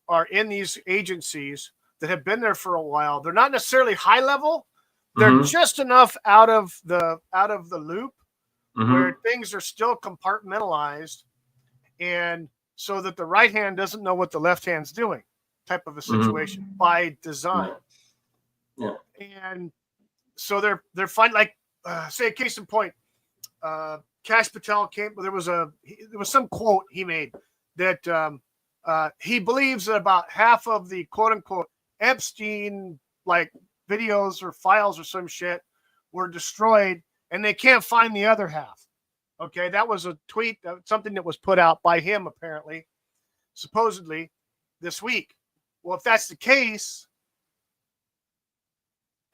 are in these agencies that have been there for a while. They're not necessarily high level. They're just enough out of the loop where things are still compartmentalized, and so that the right hand doesn't know what the left hand's doing, type of a situation by design. Yeah. And so they're fine. Like, say, case in point, Kash Patel there was some quote he made that he believes that about half of the quote unquote Epstein videos or files or some shit were destroyed, and they can't find the other half. Okay, that was a tweet, something that was put out by him apparently, supposedly, this week. Well, if that's the case,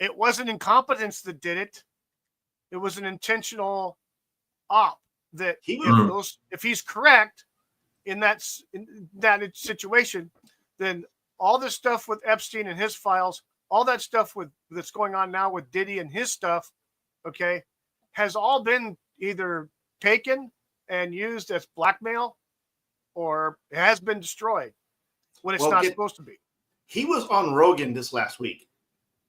it wasn't incompetence that did it. It was an intentional op that if he's correct in that situation, then all this stuff with Epstein and his files, all that stuff that's going on now with Diddy and his stuff, okay, has all been either taken and used as blackmail or it has been destroyed when it's not supposed to be. He was on Rogan this last week.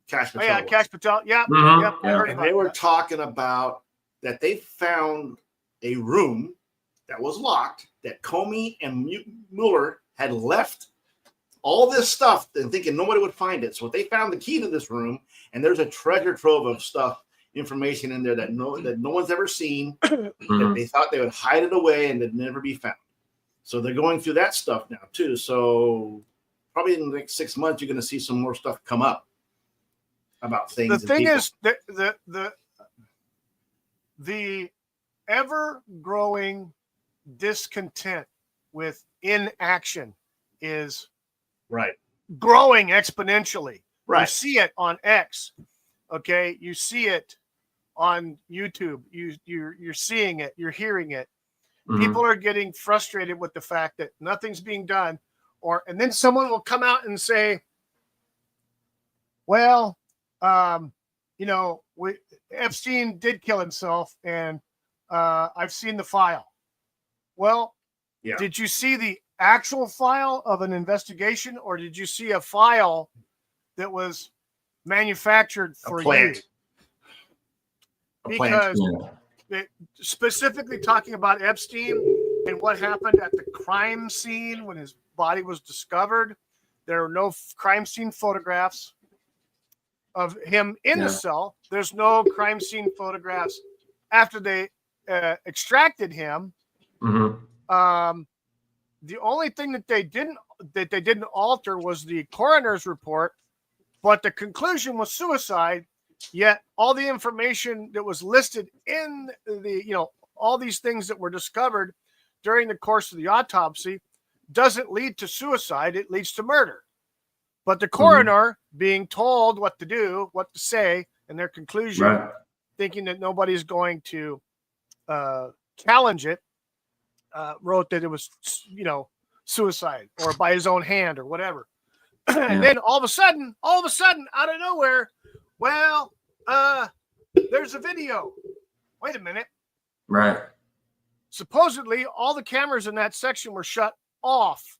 Cash Patel. Oh, yeah, Cash Patel. Yeah. Mhm. I heard And about they were that. talking about that they found a room that was locked, that Comey and Mueller had left all this stuff and thinking nobody would find it. So they found the key to this room, and there's a treasure trove of stuff, information in there that no one's ever seen. That they thought they would hide it away and it'd never be found. So they're going through that stuff now too. So probably in the next 6 months, you're going to see some more stuff come up about things. The thing is, the ever-growing discontent with inaction is right growing exponentially. Right. You see it on X, okay? You see it on YouTube. You're seeing it. You're hearing it. People are getting frustrated with the fact that nothing's being done, and then someone will come out and say, "Well, Epstein did kill himself, and I've seen the file." Well, yeah. Did you see the actual file of an investigation, or did you see a file that was manufactured for you? Because specifically talking about Epstein and what happened at the crime scene when his body was discovered, there are no crime scene photographs of him in the cell. There's no crime scene photographs after they extracted him. The only thing that they didn't alter was the coroner's report, but the conclusion was suicide. Yet all the information that was listed in the, all these things that were discovered during the course of the autopsy doesn't lead to suicide. It leads to murder. But the coroner being told what to do, what to say, and their conclusion, thinking that nobody's going to challenge it, wrote that it was, suicide or by his own hand or whatever. And then all of a sudden, out of nowhere, well, there's a video. Wait a minute. Right. Supposedly, all the cameras in that section were shut off,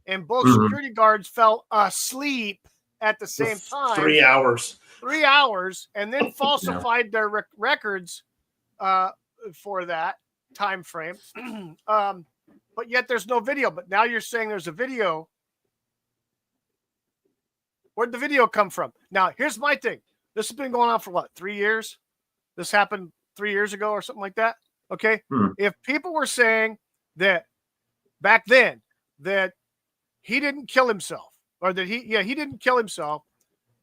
and both security guards fell asleep at the same time. 3 hours. 3 hours, and then falsified their records for that time frame. But yet there's no video. But now you're saying there's a video. Where'd the video come from? Now, here's my thing. This has been going on for what, 3 years? This happened 3 years ago or something like that. Okay. If people were saying that back then that he didn't kill himself, or that he didn't kill himself,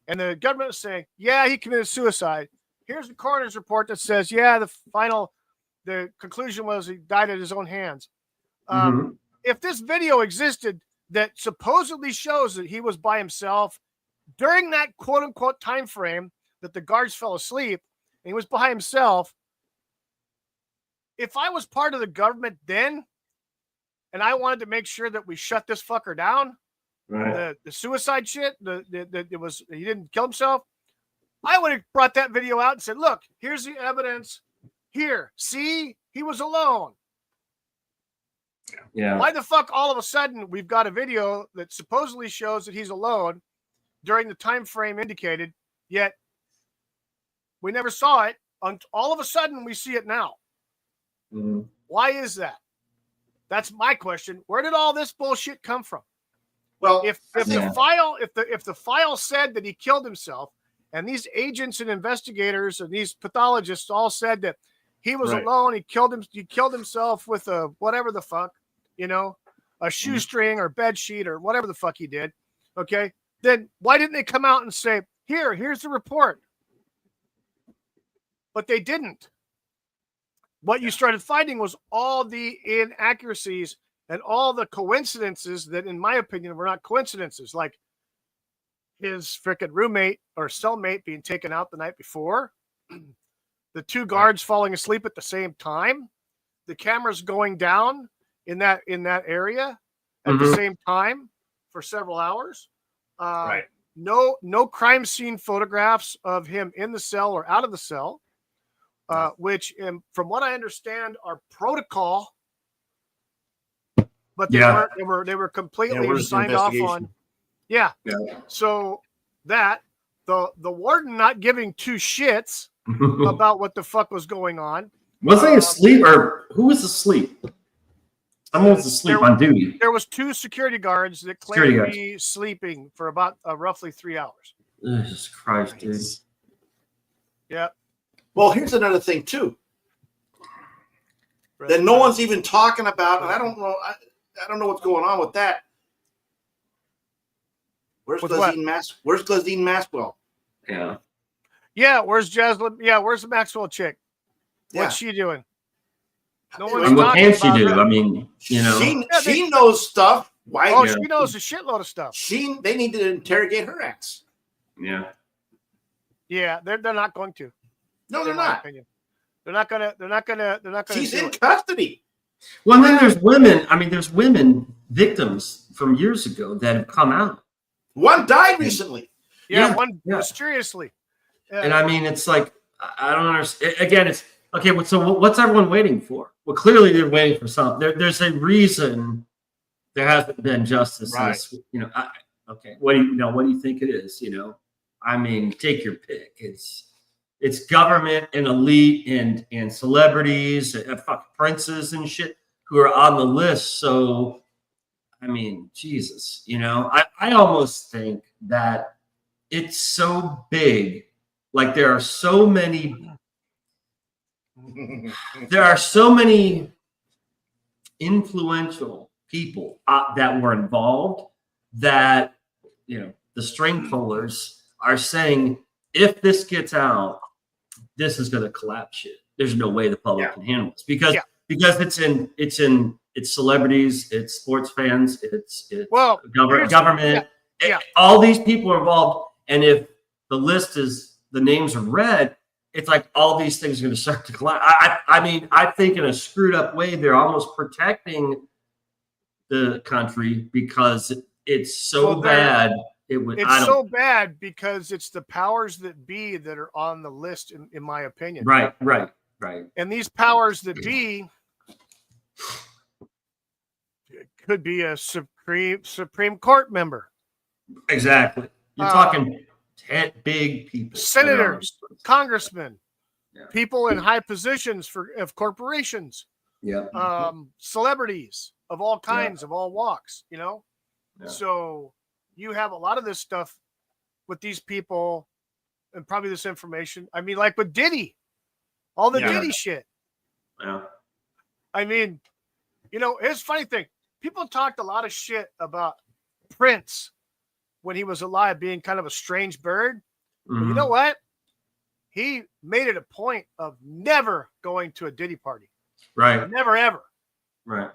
and the government is saying, yeah, he committed suicide. Here's the coroner's report that says, yeah, the conclusion was he died at his own hands. If this video existed that supposedly shows that he was by himself during that quote unquote time frame that the guards fell asleep and he was by himself, if I was part of the government then and I wanted to make sure that we shut this fucker down, the suicide shit, it was he didn't kill himself, I would have brought that video out and said, look, here's the evidence. Here, see, he was alone. Yeah. Why the fuck all of a sudden we've got a video that supposedly shows that he's alone during the time frame indicated, yet we never saw it. All of a sudden we see it now. Why is that? That's my question. Where did all this bullshit come from? Well, if the file said that he killed himself, and these agents and investigators and these pathologists all said that he was alone, he killed himself with a whatever the fuck, a shoestring or bed sheet or whatever the fuck he did. Okay, then why didn't they come out and say, here's the report? But they didn't. What you started finding was all the inaccuracies and all the coincidences that, in my opinion, were not coincidences. Like his frickin' roommate or cellmate being taken out the night before, the two guards falling asleep at the same time, the cameras going down in that area at the same time for several hours. Right. No crime scene photographs of him in the cell or out of the cell, which, from what I understand, are protocol. But they were completely signed off on. Yeah. So that the warden not giving two shits about what the fuck was going on. Was he asleep, or who was asleep? Someone was asleep on duty. There was two security guards that claimed to be sleeping for about roughly 3 hours. Jesus Christ, dude. Yeah. Well, here's another thing too that no one's even talking about, and I don't know. I don't know what's going on with that. Where's Glazine Maxwell? Yeah. Yeah, where's Jaslyn? Yeah, where's the Maxwell chick? What's she doing? No one's and what can she do? Her. I mean, you know. She knows stuff. Why? Oh, she knows a shitload of stuff. They need to interrogate her ass. Yeah. Yeah, they're not going to. No, they're not. They're not gonna. She's in custody. Well, and then there's women. I mean, there's women victims from years ago that have come out. One died recently. Yeah, one mysteriously. And I mean, it's like, I don't understand. Again, it's okay. So what's everyone waiting for? Well, clearly they're waiting for something. There's a reason there hasn't been justice. Right. You know. Okay. What do you think it is? You know. I mean, take your pick. It's government and elite and celebrities, fucking princes and shit who are on the list. So, I mean, Jesus, you know, I almost think that it's so big. Like there are so many influential people that were involved that, you know, the string pullers are saying, if this gets out, this is going to collapse shit. There's no way the public can handle this because it's celebrities, it's sports fans, it's government. All these people are involved. And if the list is, the names are red, it's like all these things are going to start to collapse. I mean, I think in a screwed up way, they're almost protecting the country because it's so bad. It's so bad because it's the powers that be that are on the list, in my opinion. Right. And these powers that be could be a Supreme Court member. Exactly. You're talking 10 big people. Senators, congressmen, people in high positions of corporations. Yeah. Celebrities of all kinds, of all walks, you know? Yeah. So you have a lot of this stuff with these people and probably this information. I mean, like with Diddy, all the Diddy shit. Yeah. I mean, you know, here's a funny thing. People talked a lot of shit about Prince when he was alive being kind of a strange bird. Mm-hmm. But you know what? He made it a point of never going to a Diddy party. Right. Never, ever. Right.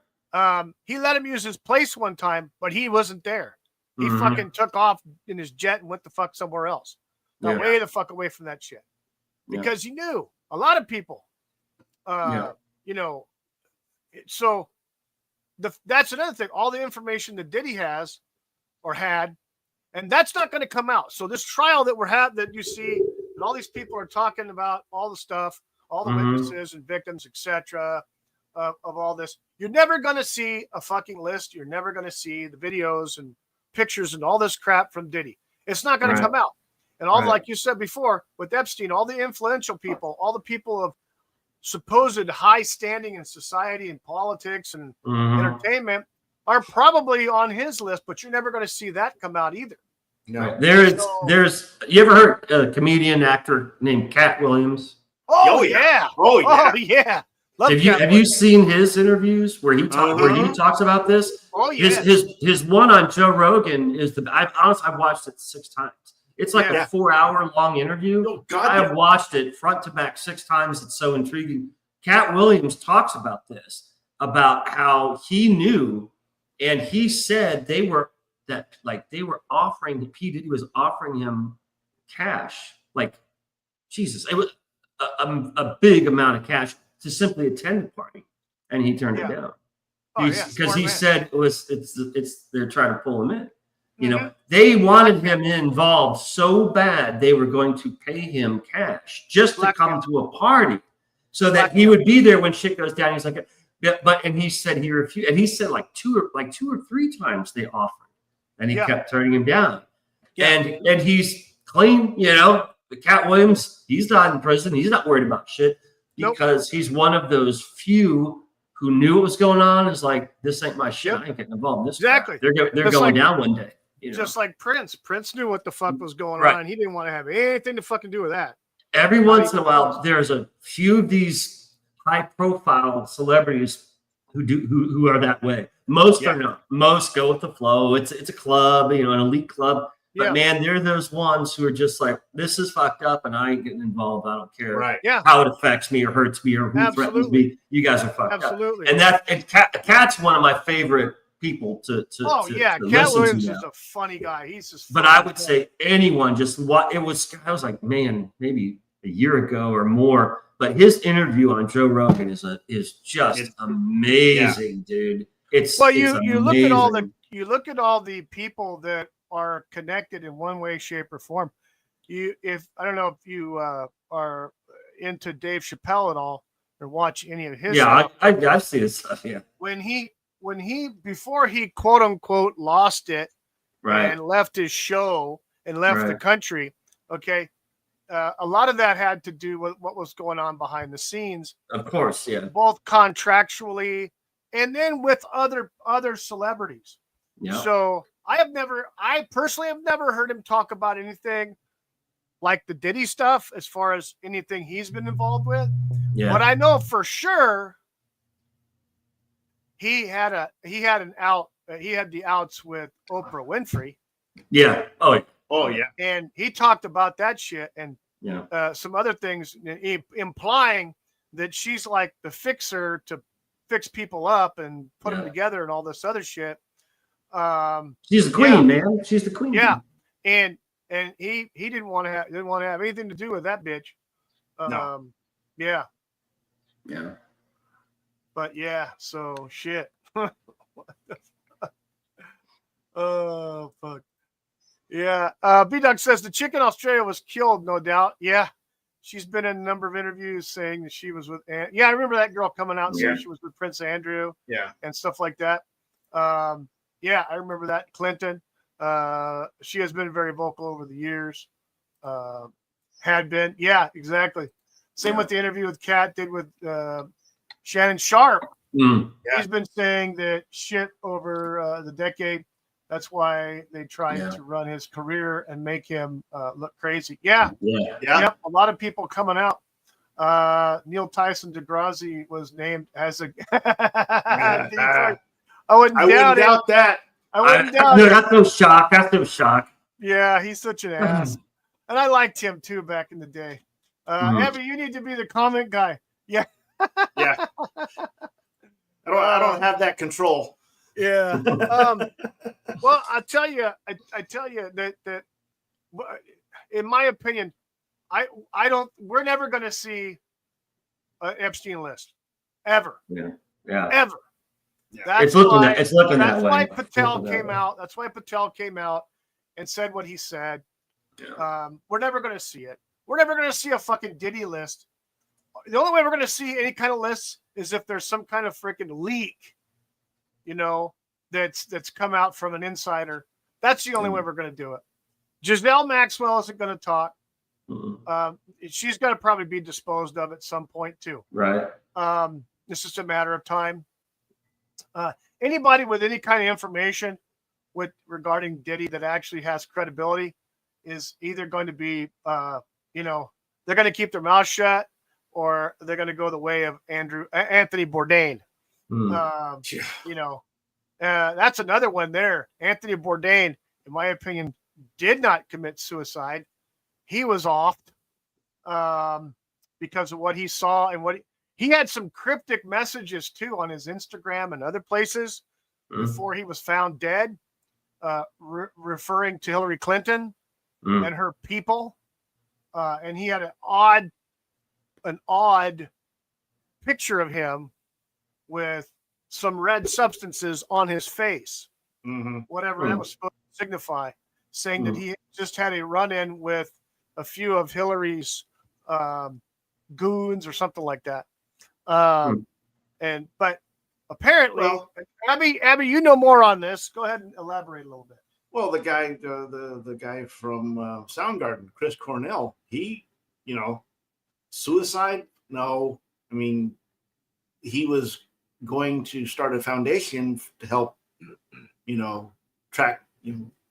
He let him use his place one time, but he wasn't there. He fucking took off in his jet and went the fuck somewhere else. Got way the fuck away from that shit. Because he knew a lot of people, you know, so that's another thing. All the information that Diddy has or had, and that's not going to come out. So this trial that we're having, that you see, and all these people are talking about all the stuff, all the witnesses and victims, etc., of all this. You're never going to see a fucking list. You're never going to see the videos and pictures and all this crap from Diddy. It's not going to come out. And all, like you said before, with Epstein, all the influential people, all the people of supposed high standing in society and politics and entertainment are probably on his list, but you're never going to see that come out either. No. There's you ever heard a comedian actor named Cat Williams? Oh yeah. Have you seen his interviews where he talks about this? Oh yeah. His one on Joe Rogan is I've watched it 6 times. It's like a 4-hour long interview. Oh, God, I have watched it front to back 6 times. It's so intriguing. Cat Williams talks about this, about how he knew, and he said they were that like they were offering, P. Diddy was offering him cash, like Jesus, it was a big amount of cash to simply attend the party, and he turned it down. Because he said they're trying to pull him in. You know, they wanted him involved so bad they were going to pay him cash just to come to a party, so that he would be there when shit goes down. He's like, yeah, and he said he refused, and he said like two or three times they offered, and he kept turning him down. And he's clean, you know. The Cat Williams, he's not in prison. He's not worried about shit because he's one of those few who knew what was going on. Is like, this ain't my shit. I ain't getting involved in this. Exactly. They're going down one day. You know? Just like Prince. Prince knew what the fuck was going on. He didn't want to have anything to fucking do with that. Every once in a while, there's a few of these high-profile celebrities who are that way. Most are not. Most go with the flow. It's a club, you know, an elite club. But man, they're those ones who are just like, this is fucked up, and I ain't getting involved. I don't care how it affects me or hurts me or who threatens me. You guys are fucked up. And Cat's one of my favorite people to Cat Williams is a funny guy. He's just. But I would say anyone just what it was. I was like, man, maybe a year ago or more. But his interview on Joe Rogan is just amazing, dude. It's you look at all the people that are connected in one way, shape, or form. I don't know if you are into Dave Chappelle at all or watch any of his stuff. I've seen his stuff. Yeah, when he before he quote unquote lost it and left his show and left the country, a lot of that had to do with what was going on behind the scenes, of course, both contractually and then with other celebrities. So I personally have never heard him talk about anything like the Diddy stuff as far as anything he's been involved with. But I know for sure he had the outs with Oprah Winfrey. Yeah. Oh yeah. And he talked about that shit and some other things, implying that she's like the fixer to fix people up and put them together and all this other shit. She's the queen, man. She's the queen. Yeah, and he didn't want to have anything to do with that bitch. No. Yeah. But so shit. Oh fuck. Yeah. B-Duck says the chick in Australia was killed, no doubt. Yeah. She's been in a number of interviews saying that she was with I remember that girl coming out and saying she was with Prince Andrew and stuff like that. Yeah, I remember that. Clinton. She has been very vocal over the years. Had been. Yeah, exactly. Same with the interview with Kat did with Shannon Sharp. He's been saying that shit over the decade. That's why they tried to run his career and make him look crazy. Yep, a lot of people coming out. Neil Tyson DeGrasse was named as a I wouldn't doubt that. I wouldn't doubt it. That's no shock. That's no shock. Yeah, he's such an ass. And I liked him too back in the day. Abby, you need to be the comment guy. Yeah. I don't have that control. Yeah. Well, I tell you that in my opinion, we're never going to see an Epstein list ever. Yeah. Ever. Yeah. It's looking that way. That's why Patel came out. That's why Patel came out and said what he said. Yeah. We're never going to see it. We're never going to see a fucking Diddy list. The only way we're going to see any kind of lists is if there's some kind of freaking leak, that's come out from an insider. That's the only way we're going to do it. Giselle Maxwell isn't going to talk. She's going to probably be disposed of at some point too. Right. This is a matter of time. Anybody with any kind of information regarding Diddy that actually has credibility is either going to be, they're going to keep their mouth shut, or they're going to go the way of Anthony Bourdain. That's another one there. Anthony Bourdain, in my opinion, did not commit suicide. He was off because of what he saw and he had some cryptic messages too on his Instagram and other places before he was found dead. referring to Hillary Clinton Mm. and her people, and he had an odd picture of him with some red substances on his face, whatever that was supposed to signify, saying that he just had a run-in with a few of Hillary's goons or something like that. But apparently, Well, Abby, you know more on this. Go ahead and elaborate a little bit. Well, the guy from Soundgarden, Chris Cornell, he, suicide? No, I mean, he was going to start a foundation to help, track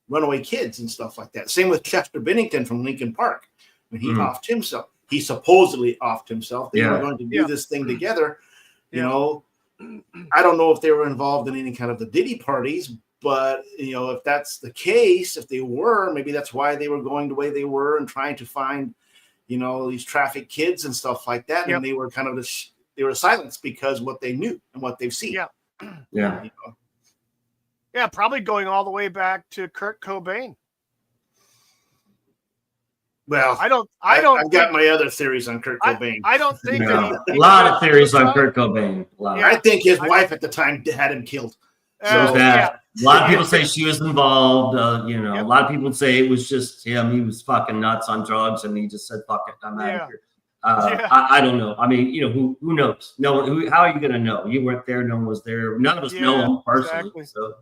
runaway kids and stuff like that. Same with Chester Bennington from Lincoln Park. When he offed himself, he supposedly offed himself. They were going to do this thing together. I don't know if they were involved in any kind of the Diddy parties, but if that's the case, if they were, maybe that's why they were going the way they were and trying to find, these trafficked kids and stuff like that. And they were kind of they were silenced because what they knew and what they've seen. Yeah. Yeah, probably going all the way back to Kurt Cobain. Well, I've got my other theories on Kurt Cobain. I don't think that a lot of theories on Kurt Cobain. I think his wife at the time had him killed. So that a lot of people say she was involved. A lot of people say it was just him. He was fucking nuts on drugs, and he just said, "Fuck it, I'm out of here." I don't know. I mean, who knows? No one. How are you going to know? You weren't there. No one was there. None of us know him personally. Exactly. So.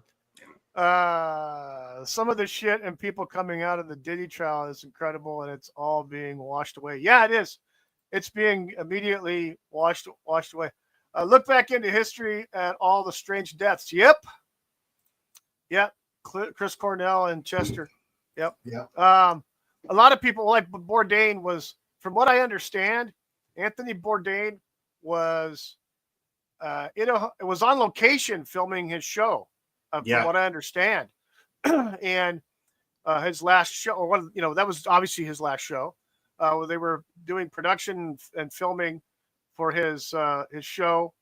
Some of the shit and people coming out of the Diddy trial is incredible, and it's all being washed away. Yeah, it is. It's being immediately washed away. Look back into history at all the strange deaths. Yep. Chris Cornell and Chester. Yep. A lot of people, like Bourdain was, from what I understand, Anthony Bourdain was, it was on location filming his show. From what I understand, and his last show, or that was obviously his last show. Where they were doing production and filming for his show,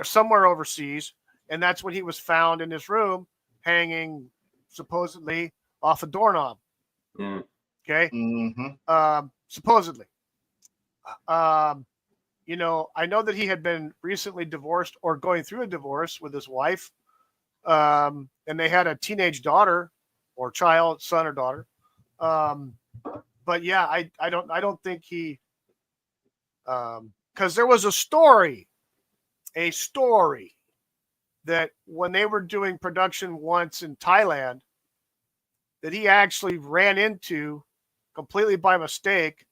somewhere overseas, and that's when he was found in his room, hanging supposedly off a doorknob. Okay, supposedly. I know that he had been recently divorced or going through a divorce with his wife. And they had a teenage daughter or child, son or daughter. But yeah, I don't think he, because there was a story that when they were doing production once in Thailand, that he actually ran into, completely by mistake,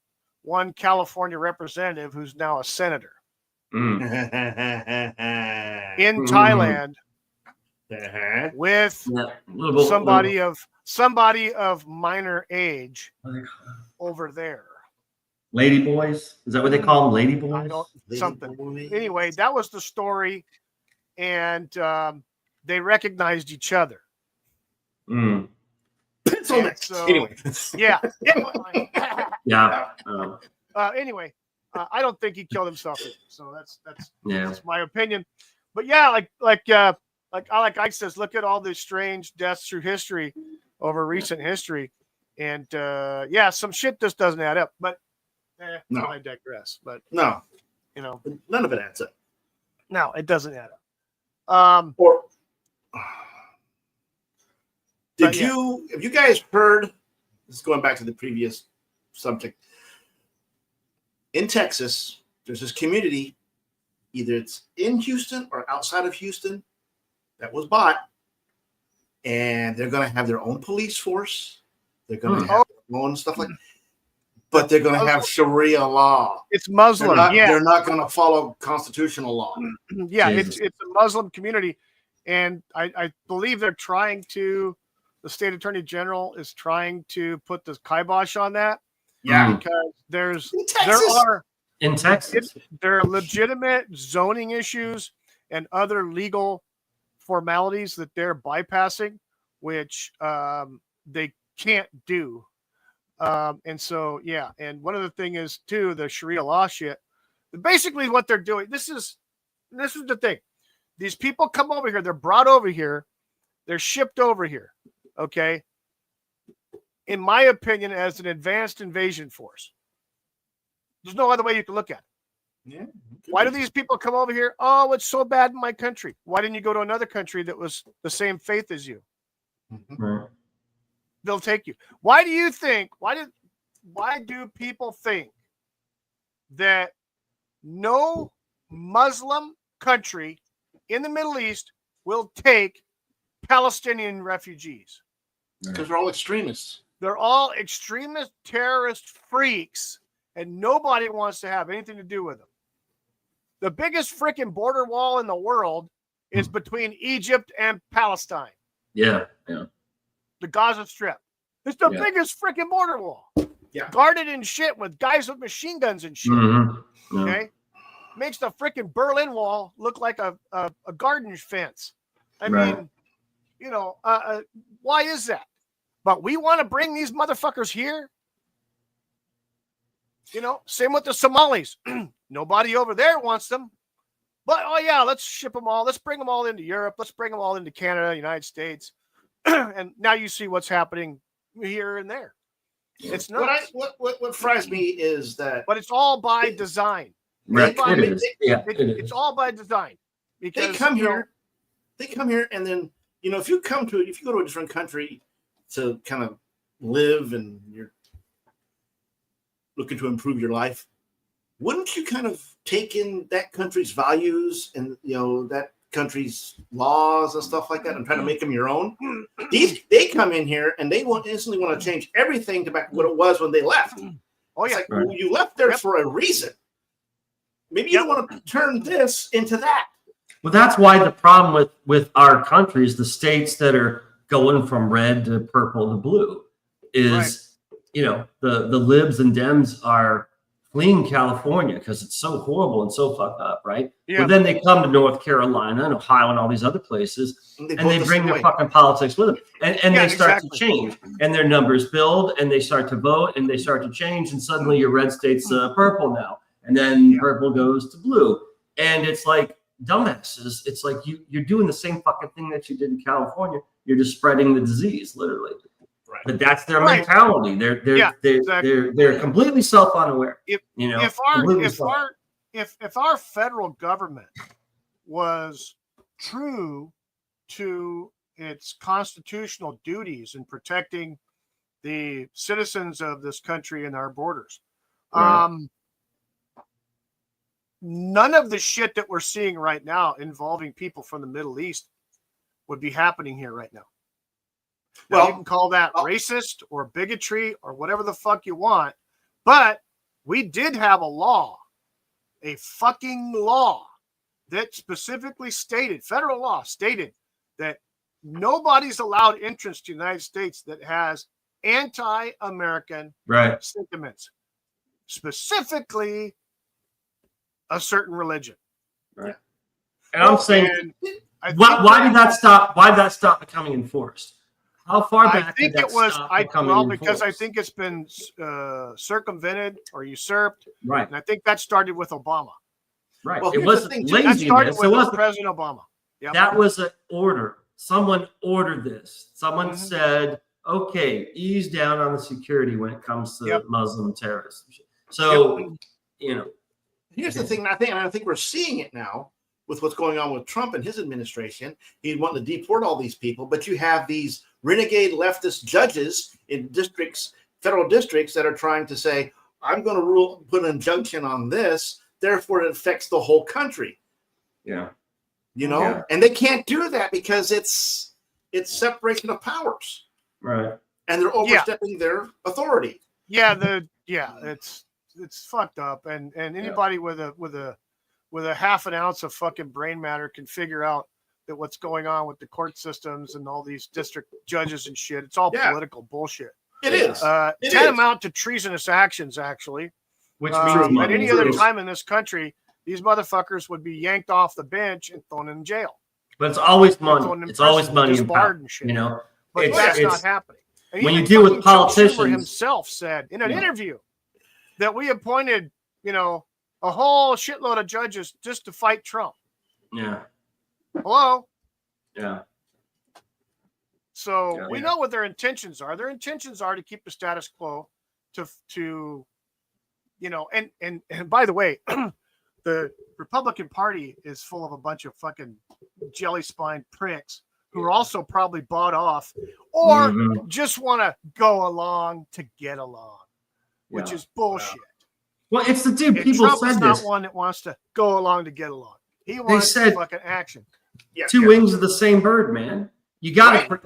one California representative who's now a senator in Thailand. With somebody of minor age over there. Lady boys? Is that what they call them? Lady boys? Anyway, that was the story, and they recognized each other. Pencil next. So, anyway. Anyway, I don't think he killed himself either. So that's my opinion. But yeah, like I says, look at all these strange deaths through history, over recent history, and some shit just doesn't add up. But no, I digress. But no, none of it adds up. No, it doesn't add up. Have you guys heard? This is going back to the previous subject. In Texas, there's this community, either it's in Houston or outside of Houston, that was bought, and they're going to have their own police force. They're going to have their own stuff like that. But they're going to have Sharia law. It's Muslim. They're not going to follow constitutional law. Yeah, it's a Muslim community. And I believe they're trying to, the state attorney general is trying to put the kibosh on that. Yeah. Because in Texas, there are legitimate zoning issues and other legal formalities that they're bypassing, which they can't do. And so, and one other thing is too, the Sharia law shit. Basically what they're doing, this is the thing. These people come over here, they're brought over here, they're shipped over here. okay, in my opinion, as an advanced invasion force. There's no other way you can look at it. Yeah. Why do these people come over here? Oh, it's so bad in my country. Why didn't you go to another country that was the same faith as you? Right. They'll take you. Why do you think? Why do people think that no Muslim country in the Middle East will take Palestinian refugees? Because they're all extremists. They're all extremist terrorist freaks, and nobody wants to have anything to do with them. The biggest freaking border wall in the world is between Egypt and Palestine. Yeah. Yeah. The Gaza Strip. It's the Yeah. biggest freaking border wall. Yeah. Guarded and shit with guys with machine guns and shit. Mm-hmm. Yeah. Okay? Makes the freaking Berlin Wall look like a garden fence. I Right. mean, you know, why is that? But we want to bring these motherfuckers here. You know, same with the Somalis. Nobody over there wants them. But, oh, yeah, let's ship them all. Let's bring them all into Europe. Let's bring them all into Canada, United States. And now you see what's happening here and there. It's nuts. What fries me is that But it's all by design. Right. It It is. Yeah. It's all by design. Because they come you know, here. They come here, and then if you go to a different country to kind of live and you're looking to improve your life, wouldn't you kind of take in that country's values and that country's laws and stuff like that and try to make them your own? They come in here and they instantly want to change everything to back to what it was when they left. Oh It's yeah, like, well, you left there for a reason. Maybe you don't want to turn this into that. Well, that's why the problem with our countries, the states that are going from red to purple to blue, is the libs and Dems are fleeing California because it's so horrible and so fucked up, right? Yeah. But then they come to North Carolina and Ohio and all these other places, and they bring their fucking politics with them, and they start to change, and their numbers build, and they start to vote, and they start to change, and suddenly your red state's purple now, and then purple goes to blue, and it's like dumbasses. It's like you're doing the same fucking thing that you did in California. You're just spreading the disease, literally. Right. But that's their mentality. They're completely self-unaware. If our federal government was true to its constitutional duties in protecting the citizens of this country and our borders, none of the shit that we're seeing right now involving people from the Middle East would be happening here right now. Now, you can call that racist or bigotry or whatever the fuck you want, but we did have a fucking law that specifically stated, federal law stated, that nobody's allowed entrance to the United States that has anti-American sentiments, specifically a certain religion. Right. And I'm saying, why did that stop? Why did that stop becoming enforced? How far back? I think it was. Because I think it's been circumvented or usurped. Right. And I think that started with Obama. Right. Well, it wasn't laziness. That started with President Obama. Yep. That was an order. Someone ordered this. Someone said, "Okay, ease down on the security when it comes to Muslim terrorists." So, here's the thing. I think we're seeing it now with what's going on with Trump and his administration. He'd want to deport all these people, but you have these renegade leftist judges in federal districts that are trying to say, I'm going to put an injunction on this, therefore it affects the whole country. Yeah. And they can't do that because it's separation of powers. Right. And they're overstepping their authority. It's fucked up. And anybody with a half an ounce of fucking brain matter can figure out that what's going on with the court systems and all these district judges and shit, it's all political bullshit. It is. Tantamount to treasonous actions, actually. Which means at any other time in this country, these motherfuckers would be yanked off the bench and thrown in jail. But it's always money. It's always money and power. And shit. But that's not happening. And when you deal with politicians, Schumer himself said in an interview that we appointed, a whole shitload of judges just to fight Trump. Yeah. Hello? Yeah. So Yeah, we know what their intentions are. Their intentions are to keep the status quo, to and by the way, the Republican Party is full of a bunch of fucking jelly spine pricks who are also probably bought off or just want to go along to get along, which is bullshit. Well, it's the dude. And People Trump said is this. not one that wants to go along to get along. He wants fucking action. Two wings of the same bird, man. You got to,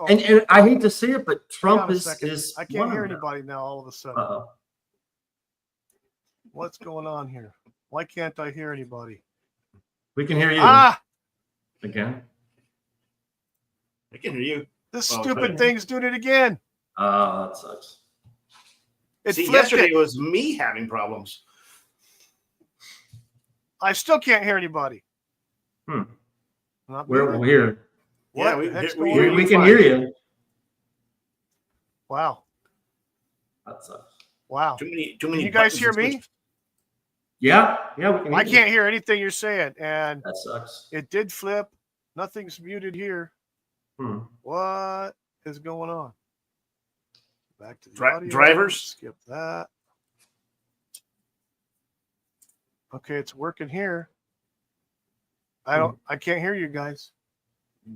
and I hate to say it, but Trump is. I can't hear anybody now. All of a sudden, what's going on here? Why can't I hear anybody? We can hear you. Again. I can hear you. This stupid thing's doing it again. That sucks. Yesterday it was me having problems. I still can't hear anybody. We're here. Yeah, we can hear you. Wow. That sucks. Wow. Too many. Can you guys hear me? Yeah, we can hear I can't hear anything you're saying, and that sucks. It did flip. Nothing's muted here. What is going on? Back to the audio. Drivers. Skip that. Okay, it's working here. I can't hear you guys.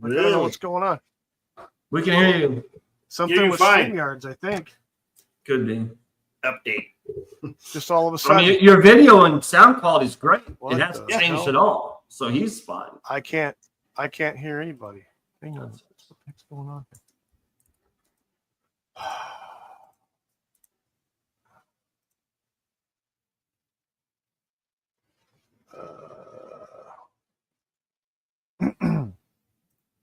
Really? I don't know what's going on. We can hear you. Something with StreamYards, I think. Could be. Update. Just all of a sudden. I mean, your video and sound quality is great. What it hasn't changed at all. So he's fine. I can't hear anybody. Hang on. What the heck's going on here?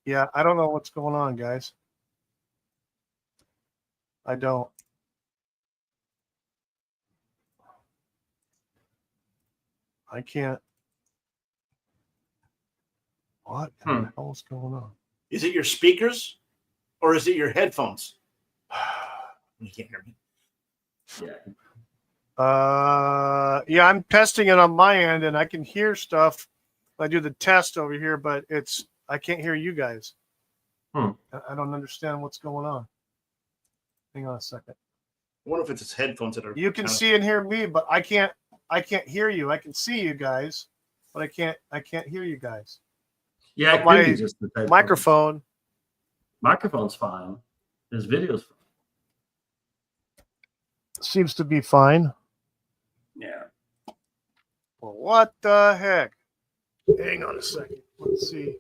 Yeah, I don't know what's going on, guys. I don't. I can't. What the hell is going on? Is it your speakers or is it your headphones? You can't hear me. Yeah, I'm testing it on my end and I can hear stuff. I do the test over here, but I can't hear you guys. I don't understand what's going on. Hang on a second. I wonder if it's his headphones that are. You can see and hear me, but I can't hear you. I can see you guys, but I can't hear you guys. Yeah, my microphone. Microphone's fine. His video's fine. Seems to be fine. Yeah. Well, what the heck? Hang on a second. Let's see.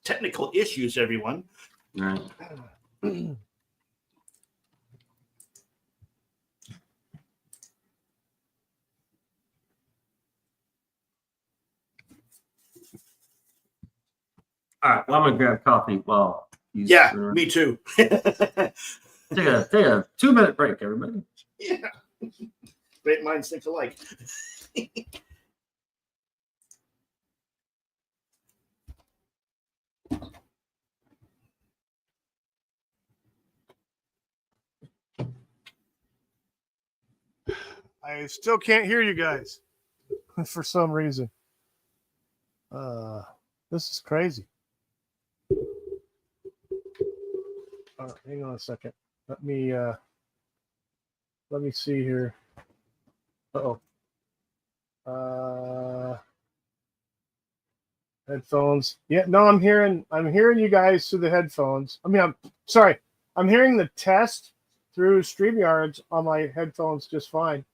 Technical issues, everyone. Right. All right, well, I'm gonna grab coffee while he's me too. take a 2-minute break, everybody. Yeah. Great minds think alike. I still can't hear you guys for some reason. This is crazy. Hang on a second. Let me see here. Headphones. Yeah, no, I'm hearing you guys through the headphones. I mean, I'm sorry. I'm hearing the test through StreamYards on my headphones just fine.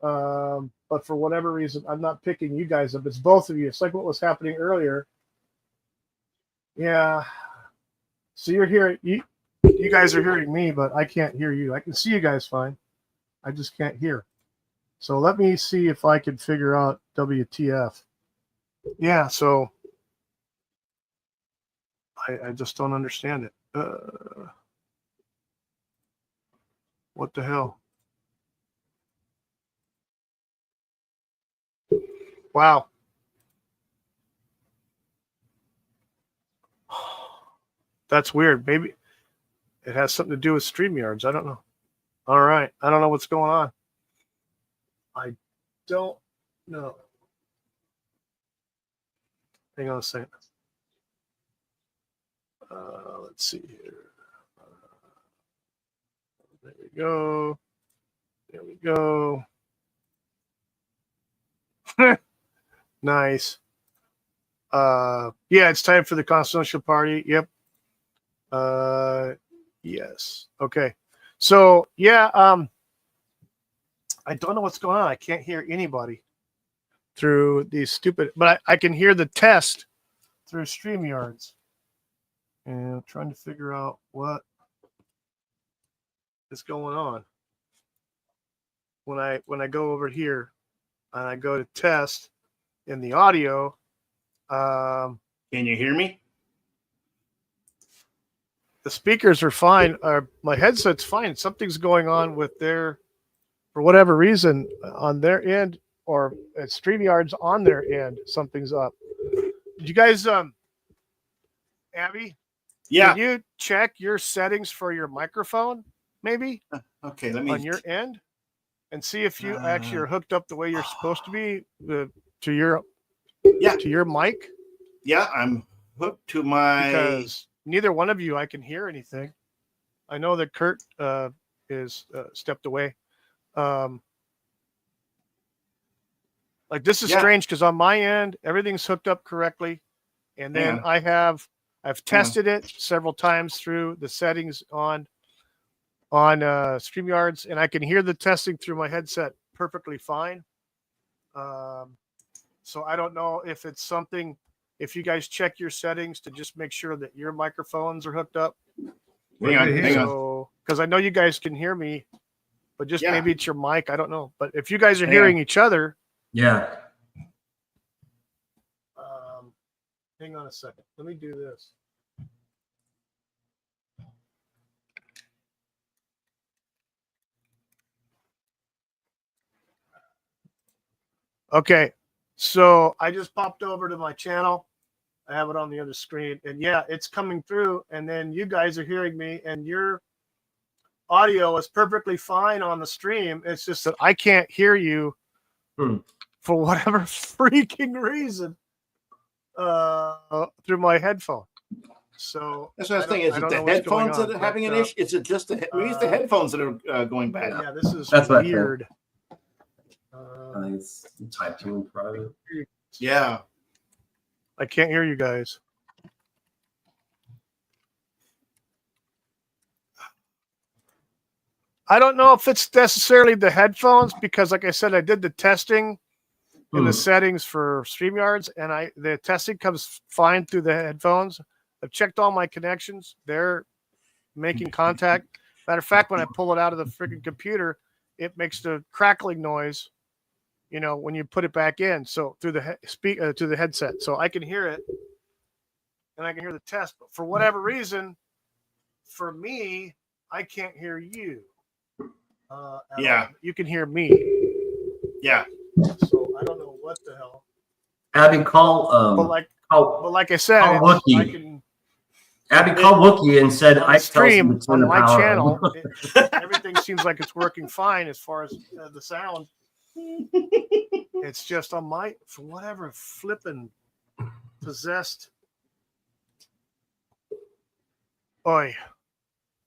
But for whatever reason, I'm not picking you guys up. It's both of you. It's like what was happening earlier. Yeah. So you're hearing you guys are hearing me, but I can't hear you. I can see you guys fine. I just can't hear. So let me see if I can figure out WTF. Yeah, so I just don't understand it. What the hell? Wow. That's weird. Maybe it has something to do with StreamYards. I don't know. All right. I don't know what's going on. I don't know. Hang on a second. Let's see here. There we go. There we go. Nice. Yeah, it's time for the Constitutional Party. Yep. Yes. Okay. So yeah, I don't know what's going on. I can't hear anybody through these stupid, but I can hear the test through StreamYards. And I'm trying to figure out what is going on. When I go over here and I go to test in the audio, Can you hear me? the speakers are fine. My headset's fine. Something's going on with their, for whatever reason, on their end, or at StreamYards on their end, something's up. Did you guys, Abby? Yeah. Can you check your settings for your microphone, maybe Okay, let me. on your end, and see if you actually are hooked up the way you're supposed to be to your mic? Yeah, I'm hooked to my. Because neither one of you I can hear anything. I know that Kurt is stepped away. Like this is strange because on my end everything's hooked up correctly, and then I've tested it several times through the settings on StreamYards, and I can hear the testing through my headset perfectly fine. So I don't know if it's something. If you guys check your settings to just make sure that your microphones are hooked up. Hang on. So, because I know you guys can hear me, but just maybe it's your mic. I don't know. But if you guys are hearing each other, Yeah. hang on a second. Let me do this. Okay, so I just popped over to my channel. I have it on the other screen, and yeah, it's coming through, and then you guys are hearing me, and your audio is perfectly fine on the stream. It's just that I can't hear you for whatever freaking reason through my headphone. So that's what I was thinking. Is it the headphones that are having an issue? Is it just the headphones that are going bad? Yeah, this is That's weird. I think it's type 2 in private. Yeah. I can't hear you guys. I don't know if it's necessarily the headphones because, like I said, I did the testing in the settings for StreamYards, and the testing comes fine through the headphones. I've checked all my connections; they're making contact. Matter of fact, when I pull it out of the freaking computer, it makes the crackling noise. You know, when you put it back in, so through the to the headset, so I can hear it, and I can hear the test. But for whatever reason, for me, I can't hear you. Yeah, you can hear me. Yeah. So I don't know what the hell. Abby, call. But like I said, call Abby, call Wookie and said I stream on my channel. Everything seems like it's working fine as far as the sound. It's just on my, for whatever flipping possessed. Oi,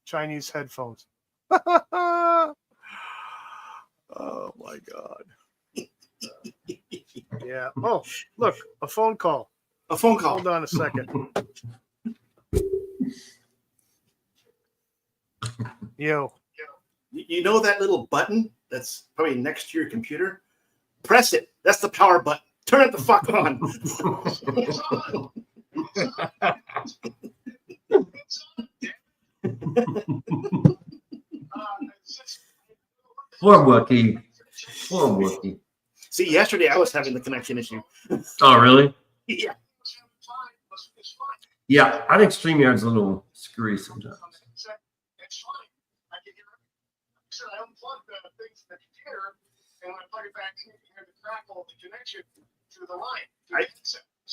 Chinese headphones. Oh my God. Yeah. Oh, look, a phone call. A phone call. Hold on a second. Yo. You know that little button that's probably next to your computer? Press it. That's the power button. Turn it the fuck on. Poor Wookie. Poor Wookie. See, yesterday I was having the connection issue. Oh, really? Yeah. Yeah, I think StreamYard's a little screwy sometimes. I unplugged the things in the computer, and when I plug it back in, you can hear the crackle of the connection to the line.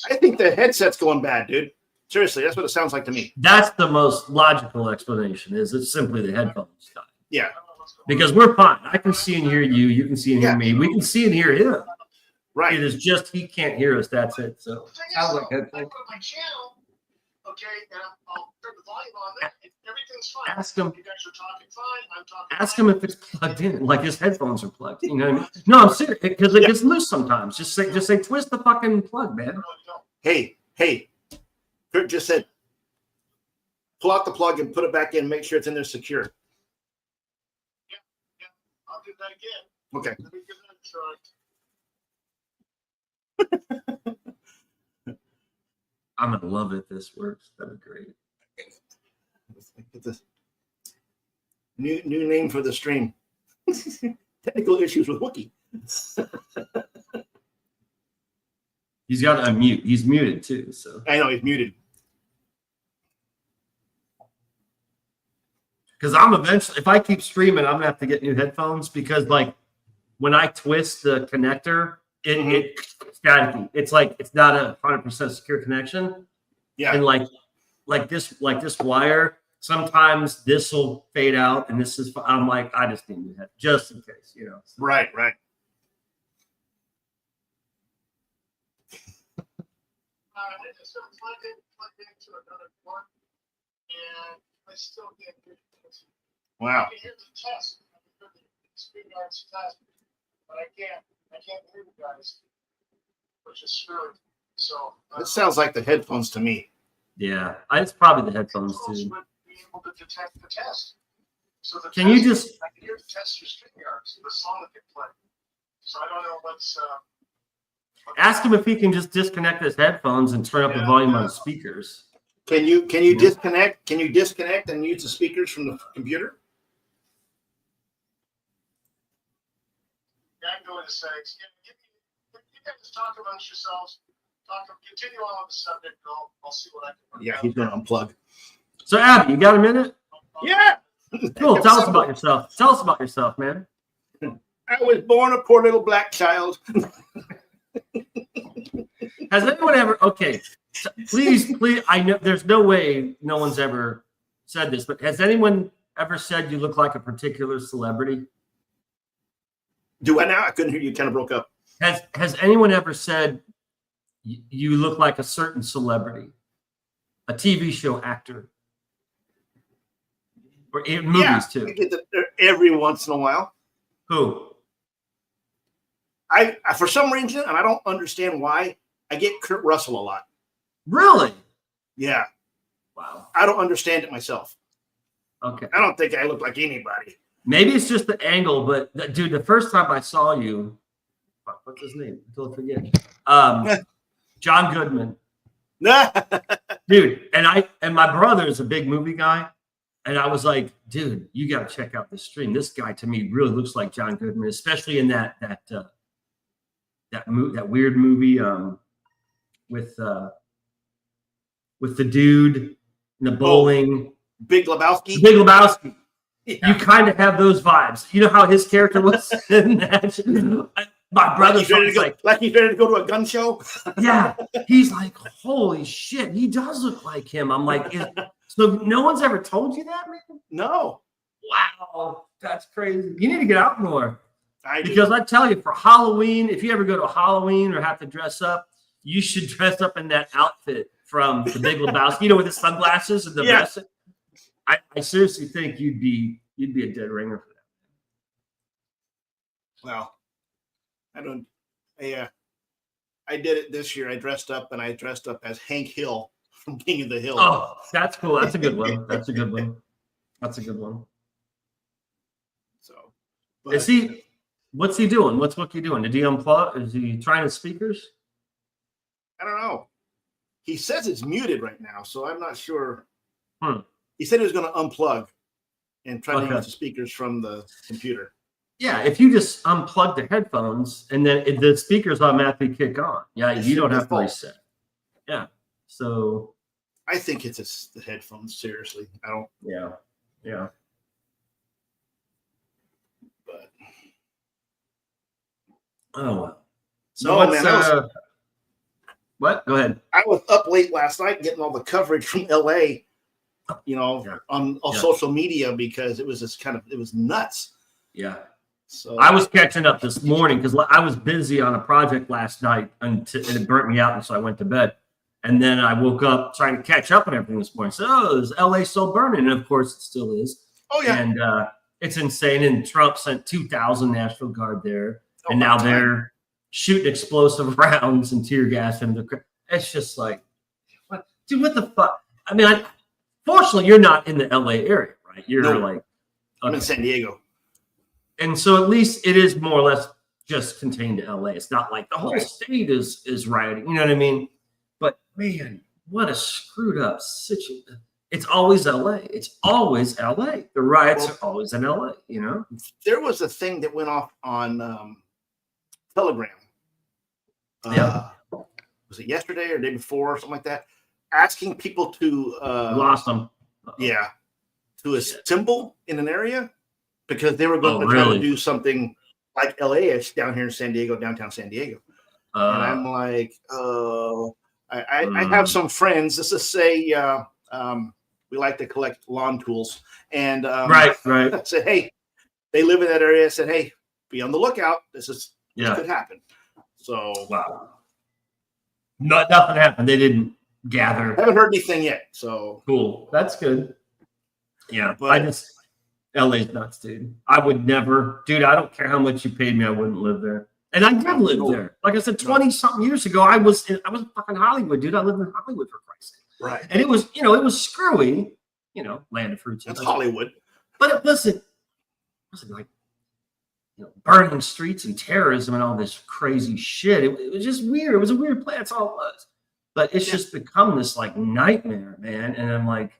I think the headset's going bad, dude. Seriously, that's what it sounds like to me. That's the most logical explanation. Is it's simply the headphones guy. Yeah. Because we're fine. I can see and hear you. You can see and hear me. We can see and hear him. Right. It is just he can't hear us. That's it. So sounds like headphones. Okay, and I'll turn the volume on there. Everything's fine. Ask him. You guys are talking fine. I'm talking. Ask him if it's plugged in, like his headphones are plugged. You know what I mean? No, I'm serious, because it gets loose sometimes. Just say, twist the fucking plug, man. Hey, Kurt just said, pull out the plug and put it back in. Make sure it's in there secure. Yeah, I'll do that again. Okay. Let me give that a try. I'm gonna love it if this works. That'd be great. Get this new name for the stream. Technical issues with Wookie. He's got to unmute. He's muted too. So I know he's muted. because I'm eventually, if I keep streaming, I'm gonna have to get new headphones because like when I twist the connector, it's staticky. It's like it's not a 100% secure connection. Yeah. And like this wire, sometimes this will fade out, and this is. I'm like, I just need new head just in case, you know. So. Right. I just plugged into another port, and I still can't hear it. Wow. I can hear the test. I can hear the StreamYard's test, but I can't hear you guys, which is screwed. So It sounds like the headphones to me. Yeah, it's probably the headphones would too. be able to detect the test. So the Can you test- just I can hear the test through StreamYard, the song that they play. So I don't know what's. ask him if he can just disconnect his headphones and turn up the volume on the speakers? Can you disconnect? Can you disconnect and use the speakers from the computer? Yeah, I can go into settings. You guys talk amongst yourselves. Continue on with the subject. I'll see what I can work Yeah, out. he's going to unplug. So Abby, you got a minute? Yeah. Cool. Tell us about yourself. Tell us about yourself, man. I was born a poor little black child. Has anyone ever? Okay, please. I know there's no way no one's ever said this, but has anyone ever said you look like a particular celebrity? Do I now? I couldn't hear you. Kind of broke up. Has anyone ever said you look like a certain celebrity, a TV show actor, or in movies too? I get that every once in a while. Who? I for some reason, and I don't understand why, I get Kurt Russell a lot. Really? Yeah. Wow. I don't understand it myself. Okay. I don't think I look like anybody. Maybe it's just the angle, but dude, the first time I saw you, what's his name? Until I forget. John Goodman. Dude, and my brother is a big movie guy. And I was like, dude, you got to check out this stream. This guy to me really looks like John Goodman, especially in that weird movie with the dude in the bowling. Big Lebowski. Big Lebowski. Yeah. You kind of have those vibes. You know how his character was in that? My brother's like he's ready to go to a gun show. Yeah, he's like, holy shit, he does look like him. I'm like, so no one's ever told you that, man? No. Wow, that's crazy. You need to get out more. Because I tell you, for Halloween, if you ever go to Halloween or have to dress up, you should dress up in that outfit from the Big Lebowski. You know, with the sunglasses and the vest. I seriously think you'd be a dead ringer for that. Well, I did it this year. I dressed up as Hank Hill from King of the Hill. Oh, that's cool. That's a good one. That's a good one. So, what's he doing? What's Wookie doing? Did he unplug? Is he trying his speakers? I don't know. He says it's muted right now, so I'm not sure. He said he was going to unplug and try to use the speakers from the computer. Yeah, if you just unplug the headphones and then the speakers automatically kick on. Yeah, you don't have to reset. Yeah. So I think it's the headphones, seriously. I don't. Yeah. But oh well. So man, what? Go ahead. I was up late last night getting all the coverage from LA, on social media because it was it was nuts. Yeah. So I was catching up this morning because I was busy on a project last night and it burnt me out, and so I went to bed. And then I woke up trying to catch up on everything this morning. So, oh, is LA still burning? And of course, it still is. Oh, yeah. And it's insane. And Trump sent 2,000 National Guard there. Oh, And now they're shooting explosive rounds and tear gas. And it's just like, what? Dude, what the fuck? I mean, fortunately, you're not in the LA area, right? You're like, okay. I'm in San Diego. And so at least it is more or less just contained to LA. It's not like the whole state is rioting. You know what I mean? But man, what a screwed up situation. It's always LA. It's always LA. The riots are always in LA, you know? There was a thing that went off on Telegram. Was it yesterday or the day before or something like that? Asking people to lost them. Yeah. To assemble in an area because they were going to try to do something like LA-ish down here in San Diego, downtown San Diego. And I'm like, I have some friends. Let's just say we like to collect lawn tools. And right. I said, hey, they live in that area. I said, hey, be on the lookout. This could happen. So wow. Nothing happened. They didn't gather. I haven't heard anything yet. So cool. That's good. Yeah, but LA's nuts, dude. I would never, dude. I don't care how much you paid me. I wouldn't live there. And I did live there. Like I said, 20-something years ago, I was in fucking Hollywood, dude. I lived in Hollywood for Christ's sake. Right. And it was, it was screwy, land of fruits. That's Hollywood. But it wasn't like, burning streets and terrorism and all this crazy shit. It was just weird. It was a weird place. That's all it was. But it's just become this like nightmare, man. And I'm like,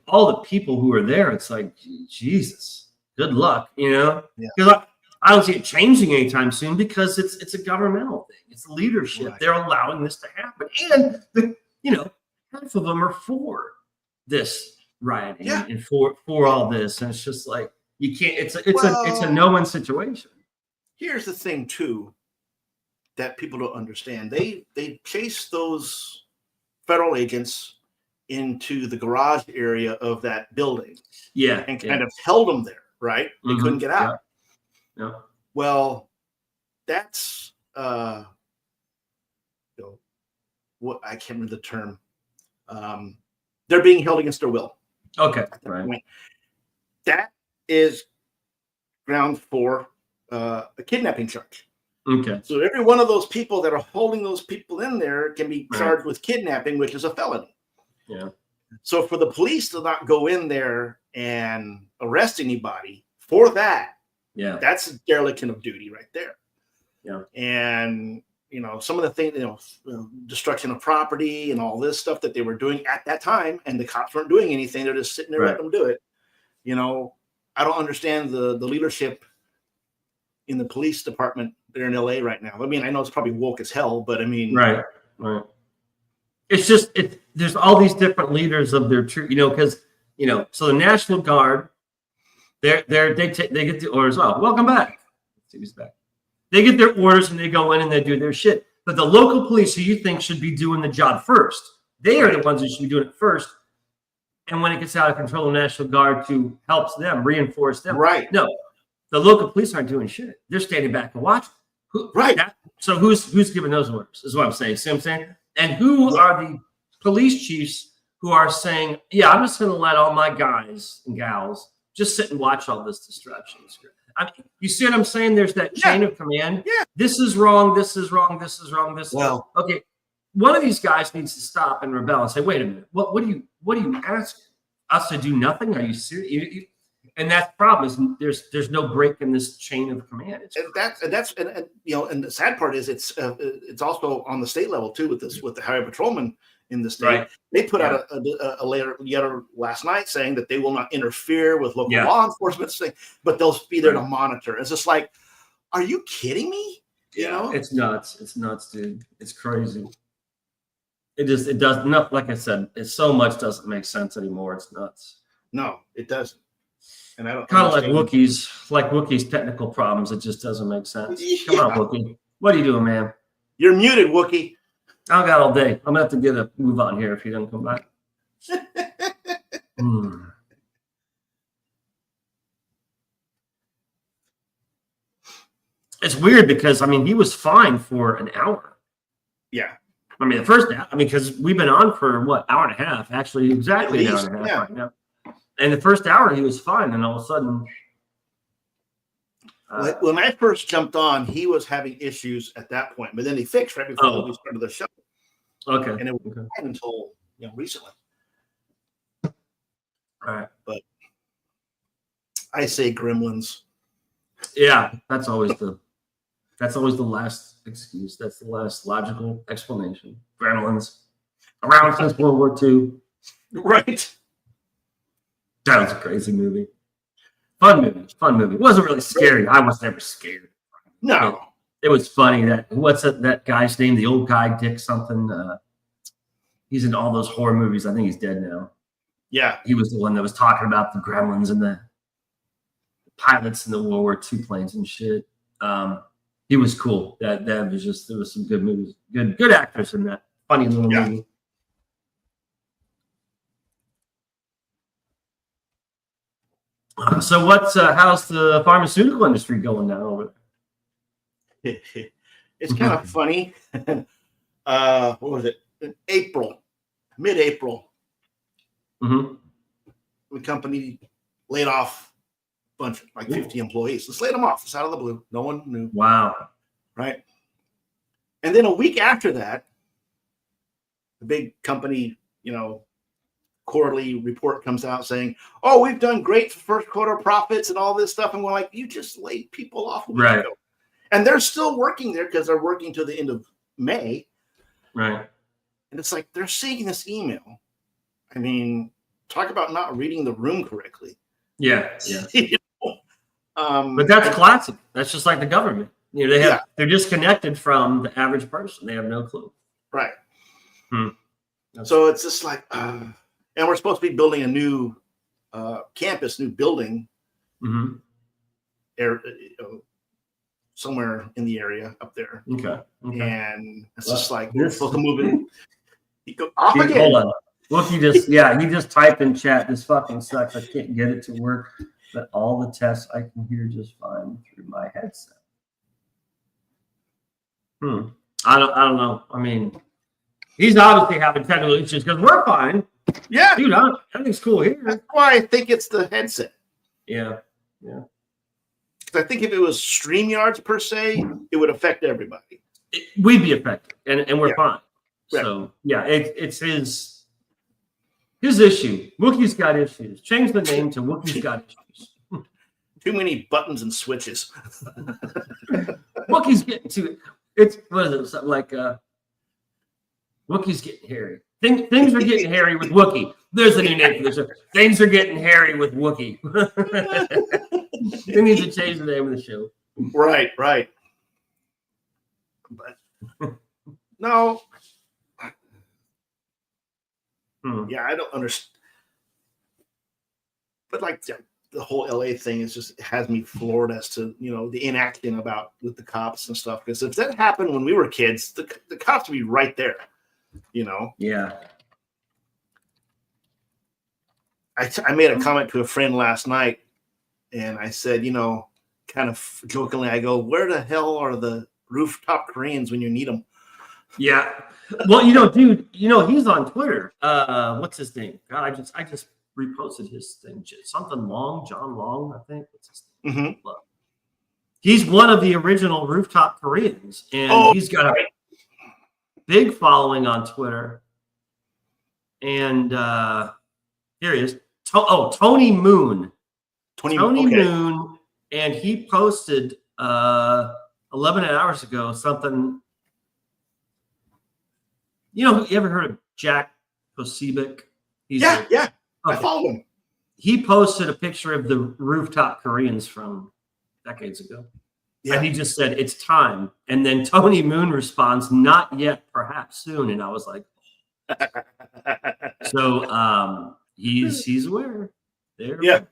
all the people who are there, it's like, Jesus, good luck, Because I don't see it changing anytime soon because it's a governmental thing. It's leadership. Right. They're allowing this to happen. And, half of them are for this rioting and for all this. And it's just like, you can't, it's a no-win situation. Here's the thing, too, that people don't understand. They chase those federal agents into the garage area of that building. Yeah. And kind of held them there, right? They couldn't get out. Yeah. Well, that's what I can't remember the term. They're being held against their will. Okay. Right. Point. That is grounds for a kidnapping charge. Okay. So every one of those people that are holding those people in there can be charged with kidnapping, which is a felony. Yeah. So for the police to not go in there and arrest anybody for that, that's a dereliction of duty right there. Yeah. And some of the things, destruction of property and all this stuff that they were doing at that time, and the cops weren't doing anything; they're just sitting there letting them do it. I don't understand the leadership in the police department there in LA right now. I mean, I know it's probably woke as hell, but I mean, right. It's just there's all these different leaders of their troop, because so the National Guard, they get the orders. Oh, welcome back. Let's see who's back. They get their orders and they go in and they do their shit. But the local police, who you think should be doing the job first, they are the ones that should be doing it first. And when it gets out of control, the National Guard helps them, reinforce them. Right. No, the local police aren't doing shit. They're standing back and watching. So who's giving those orders? Is what I'm saying. See what I'm saying? And who are the police chiefs who are saying, yeah, I'm just going to let all my guys and gals just sit and watch all this destruction? I mean, you see what I'm saying? There's that chain of command. Yeah. This is wrong. This is wrong. This is wrong. This is wrong. Okay. One of these guys needs to stop and rebel and say, wait a minute. What are you asking us to do? Nothing? Are you serious? And that's the problem is there's no break in this chain of command. And the sad part is it's also on the state level too with the highway patrolmen in the state. Right. They put out a letter last night saying that they will not interfere with local law enforcement thing, but they'll be there to monitor. It's just like, are you kidding me? It's nuts. It's nuts, dude. It's crazy. It does not, like I said, so much doesn't make sense anymore. It's nuts. No, it doesn't. And I don't kind of like Wookiees technical problems. It just doesn't make sense. Come on, Wookie. What are you doing, man? You're muted, Wookie. I got all day. I'm gonna have to get a move on here if he doesn't come back. It's weird because he was fine for an hour. Yeah. I mean, because we've been on for what, hour and a half, actually, exactly an hour and a half right now. And the first hour he was fine, and all of a sudden, when I first jumped on, he was having issues at that point, but then he fixed right before we started the show. Okay, and it was fine until recently. All right, but I say Gremlins. Yeah, that's always the last excuse. That's the last logical explanation. Gremlins, around since World War II. Right. That was a crazy movie. Fun movie. It wasn't really scary. I was never scared. No. It was funny that guy's name? The old guy, Dick something. He's in all those horror movies. I think he's dead now. Yeah. He was the one that was talking about the gremlins and the pilots in the World War II planes and shit. He was cool. That was just, there was some good movies. Good actors in that funny little movie. So how's the pharmaceutical industry going now over there? It's kind of funny. What was it? In mid-April, the company laid off a bunch, like 50 employees. Let's lay them off. It's out of the blue. No one knew. Wow. Right. And then a week after that, the big company, quarterly report comes out saying, "Oh, we've done great for first quarter profits and all this stuff." And we're like, "You just laid people off a week ago." And they're still working there because they're working to the end of May. Right. And it's like they're seeing this email. I mean, talk about not reading the room correctly. Yeah. But that's classic. That's just like the government. They're disconnected from the average person. They have no clue. Right. So it's just like, and we're supposed to be building a new campus, new building, somewhere in the area up there. Okay. And it's just like we're supposed to move it. You go off again. Hold on. Look, he just typed in chat. This fucking sucks. I can't get it to work, but all the tests I can hear just fine through my headset. I don't know. I mean, he's obviously having technical issues because we're fine. Yeah, dude, everything's cool here. That's why I think it's the headset. Yeah. I think if it was StreamYards per se, it would affect everybody. We'd be affected, and we're fine. Right. So it's his issue. Wookie's got issues. Change the name to Wookie's got issues. Too many buttons and switches. Wookie's getting to it. What is it? Something like Wookie's getting hairy. Things are getting hairy with Wookie. There's a new name for this show. Things are getting hairy with Wookie. They need to change the name of the show. Right. But no. Yeah, I don't understand. But like the whole LA thing is just, it has me floored as to, the enacting with the cops and stuff. Because if that happened when we were kids, the cops would be right there, Yeah. I made a comment to a friend last night, and I said, kind of jokingly, I go, "Where the hell are the rooftop Koreans when you need them?" Yeah. Well, dude, he's on Twitter. What's his name? God, I just reposted his thing. Something Long, John Long, I think. What's his name? He's one of the original rooftop Koreans, and he's got a big following on Twitter. And here he is. Tony Moon. Tony Moon, and he posted 11 hours ago something. You ever heard of Jack Posebic? Yeah. Okay. I follow him. He posted a picture of the rooftop Koreans from decades ago. Yeah. And he just said, "It's time." And then Tony Moon responds, "Not yet, perhaps soon." And I was like, so he's aware. They're aware.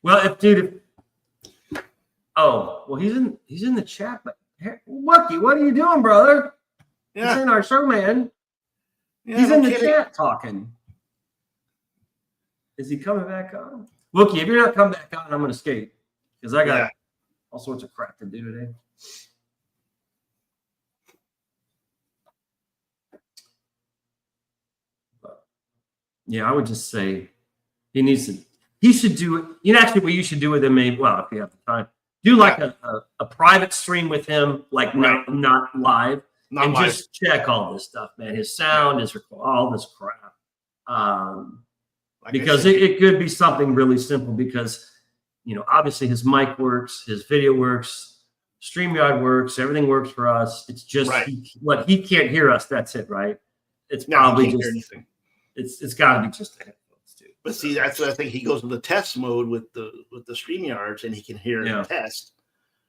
Well, he's in the chat, but Wookie, what are you doing, brother? Yeah. He's in our show, man. Yeah, he's in the chat talking. Is he coming back on? Wookie, if you're not coming back on, I'm going to skate because I got all sorts of crap to do today. Yeah, I would just say he should do it. You know, actually, what you should do with him, maybe, well, if you have the time, do like a private stream with him, like not live, and just check all this stuff, man. His sound, his all this crap. Because it could be something really simple because, you know, obviously his mic works, his video works, StreamYard works, everything works for us. It's just he can't hear us. That's it, right? It's probably just it's got to be just the headphones too. But see, that's what I think. He goes into test mode with the StreamYards, and he can hear the test.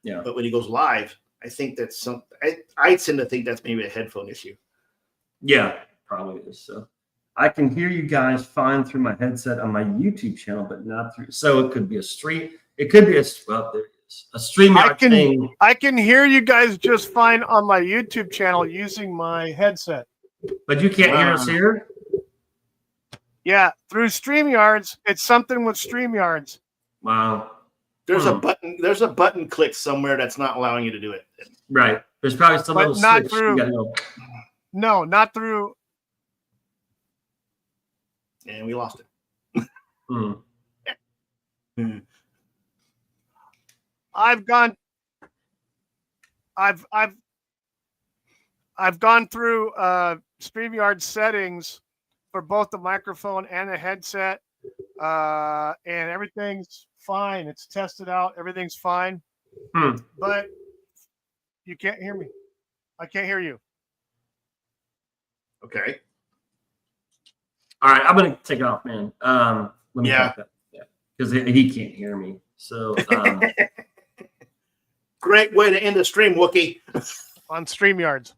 Yeah. But when he goes live, I think that's something. I tend to think that's maybe a headphone issue. Yeah, probably is. So I can hear you guys fine through my headset on my YouTube channel, but not through. So it could be a stream. It could be a StreamYard thing. I can hear you guys just fine on my YouTube channel using my headset. But you can't hear us here? Yeah, through StreamYards. It's something with StreamYards. Wow. There's a button. There's a button click somewhere that's not allowing you to do it. Right. There's probably some little not switch. through. No, not through. And we lost it. I've gone through StreamYard settings for both the microphone and the headset, and everything's fine. It's tested out. Everything's fine. But you can't hear me. I can't hear you. Okay. All right, I'm gonna take it off, man. Let me talk that. Because he can't hear me. So great way to end the stream, Wookie. On StreamYards.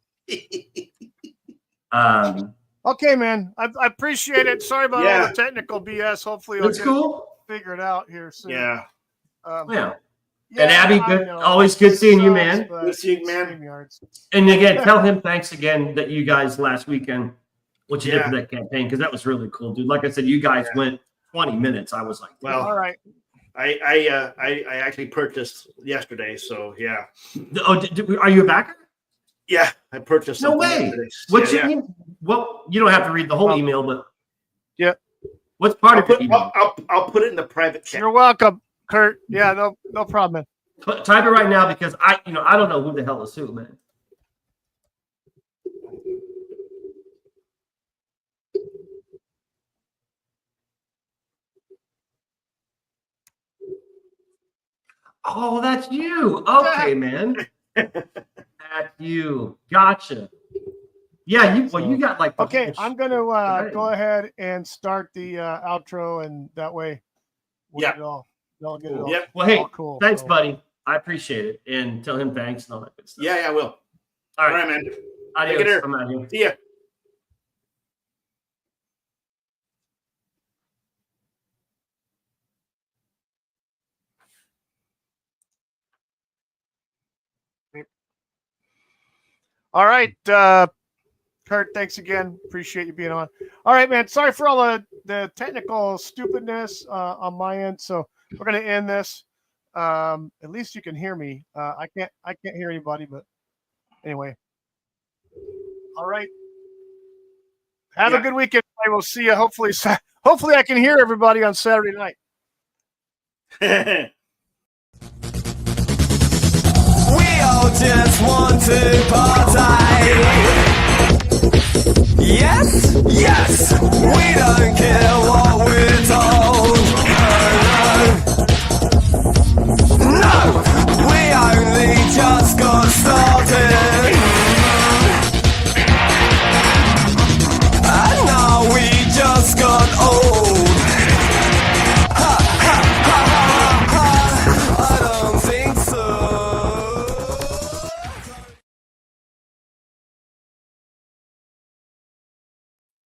Okay, man. I appreciate it. Sorry about all the technical BS. Hopefully it's cool. Figure it out here soon. Yeah. And Abby, always good seeing you, man. Good seeing you, man. And again, tell him thanks again that you guys last weekend, what you did for that campaign, because that was really cool, dude. Like I said, you guys went 20 minutes. I was like, well, all right. I actually purchased yesterday, so yeah. Oh, are you a backer? Yeah, I purchased. No way. What's your email? Well, you don't have to read the whole email, but what's part of your email? I'll put it in the private chat. You're welcome, Kurt. Yeah, no problem. Type it right now because I don't know who the hell is who, man. Oh, that's you. Okay, man. That's you. Gotcha. Yeah, you got like. Okay, I'm gonna go ahead and start the outro, and that way, we'll get it all. They'll get it all. Yep. Well, hey, all cool. Thanks, buddy. I appreciate it, and tell him thanks and all that good stuff. Yeah, I will. All right, man. Adios. I'm out here. See ya. All right, Kurt, thanks again. Appreciate you being on. All right, man. Sorry for all the technical stupidness on my end. So we're gonna end this. At least you can hear me. I can't hear anybody, but anyway. All right. Have a good weekend. I will see you. Hopefully I can hear everybody on Saturday night. We all just want to party. Yes, we don't care what we're talking.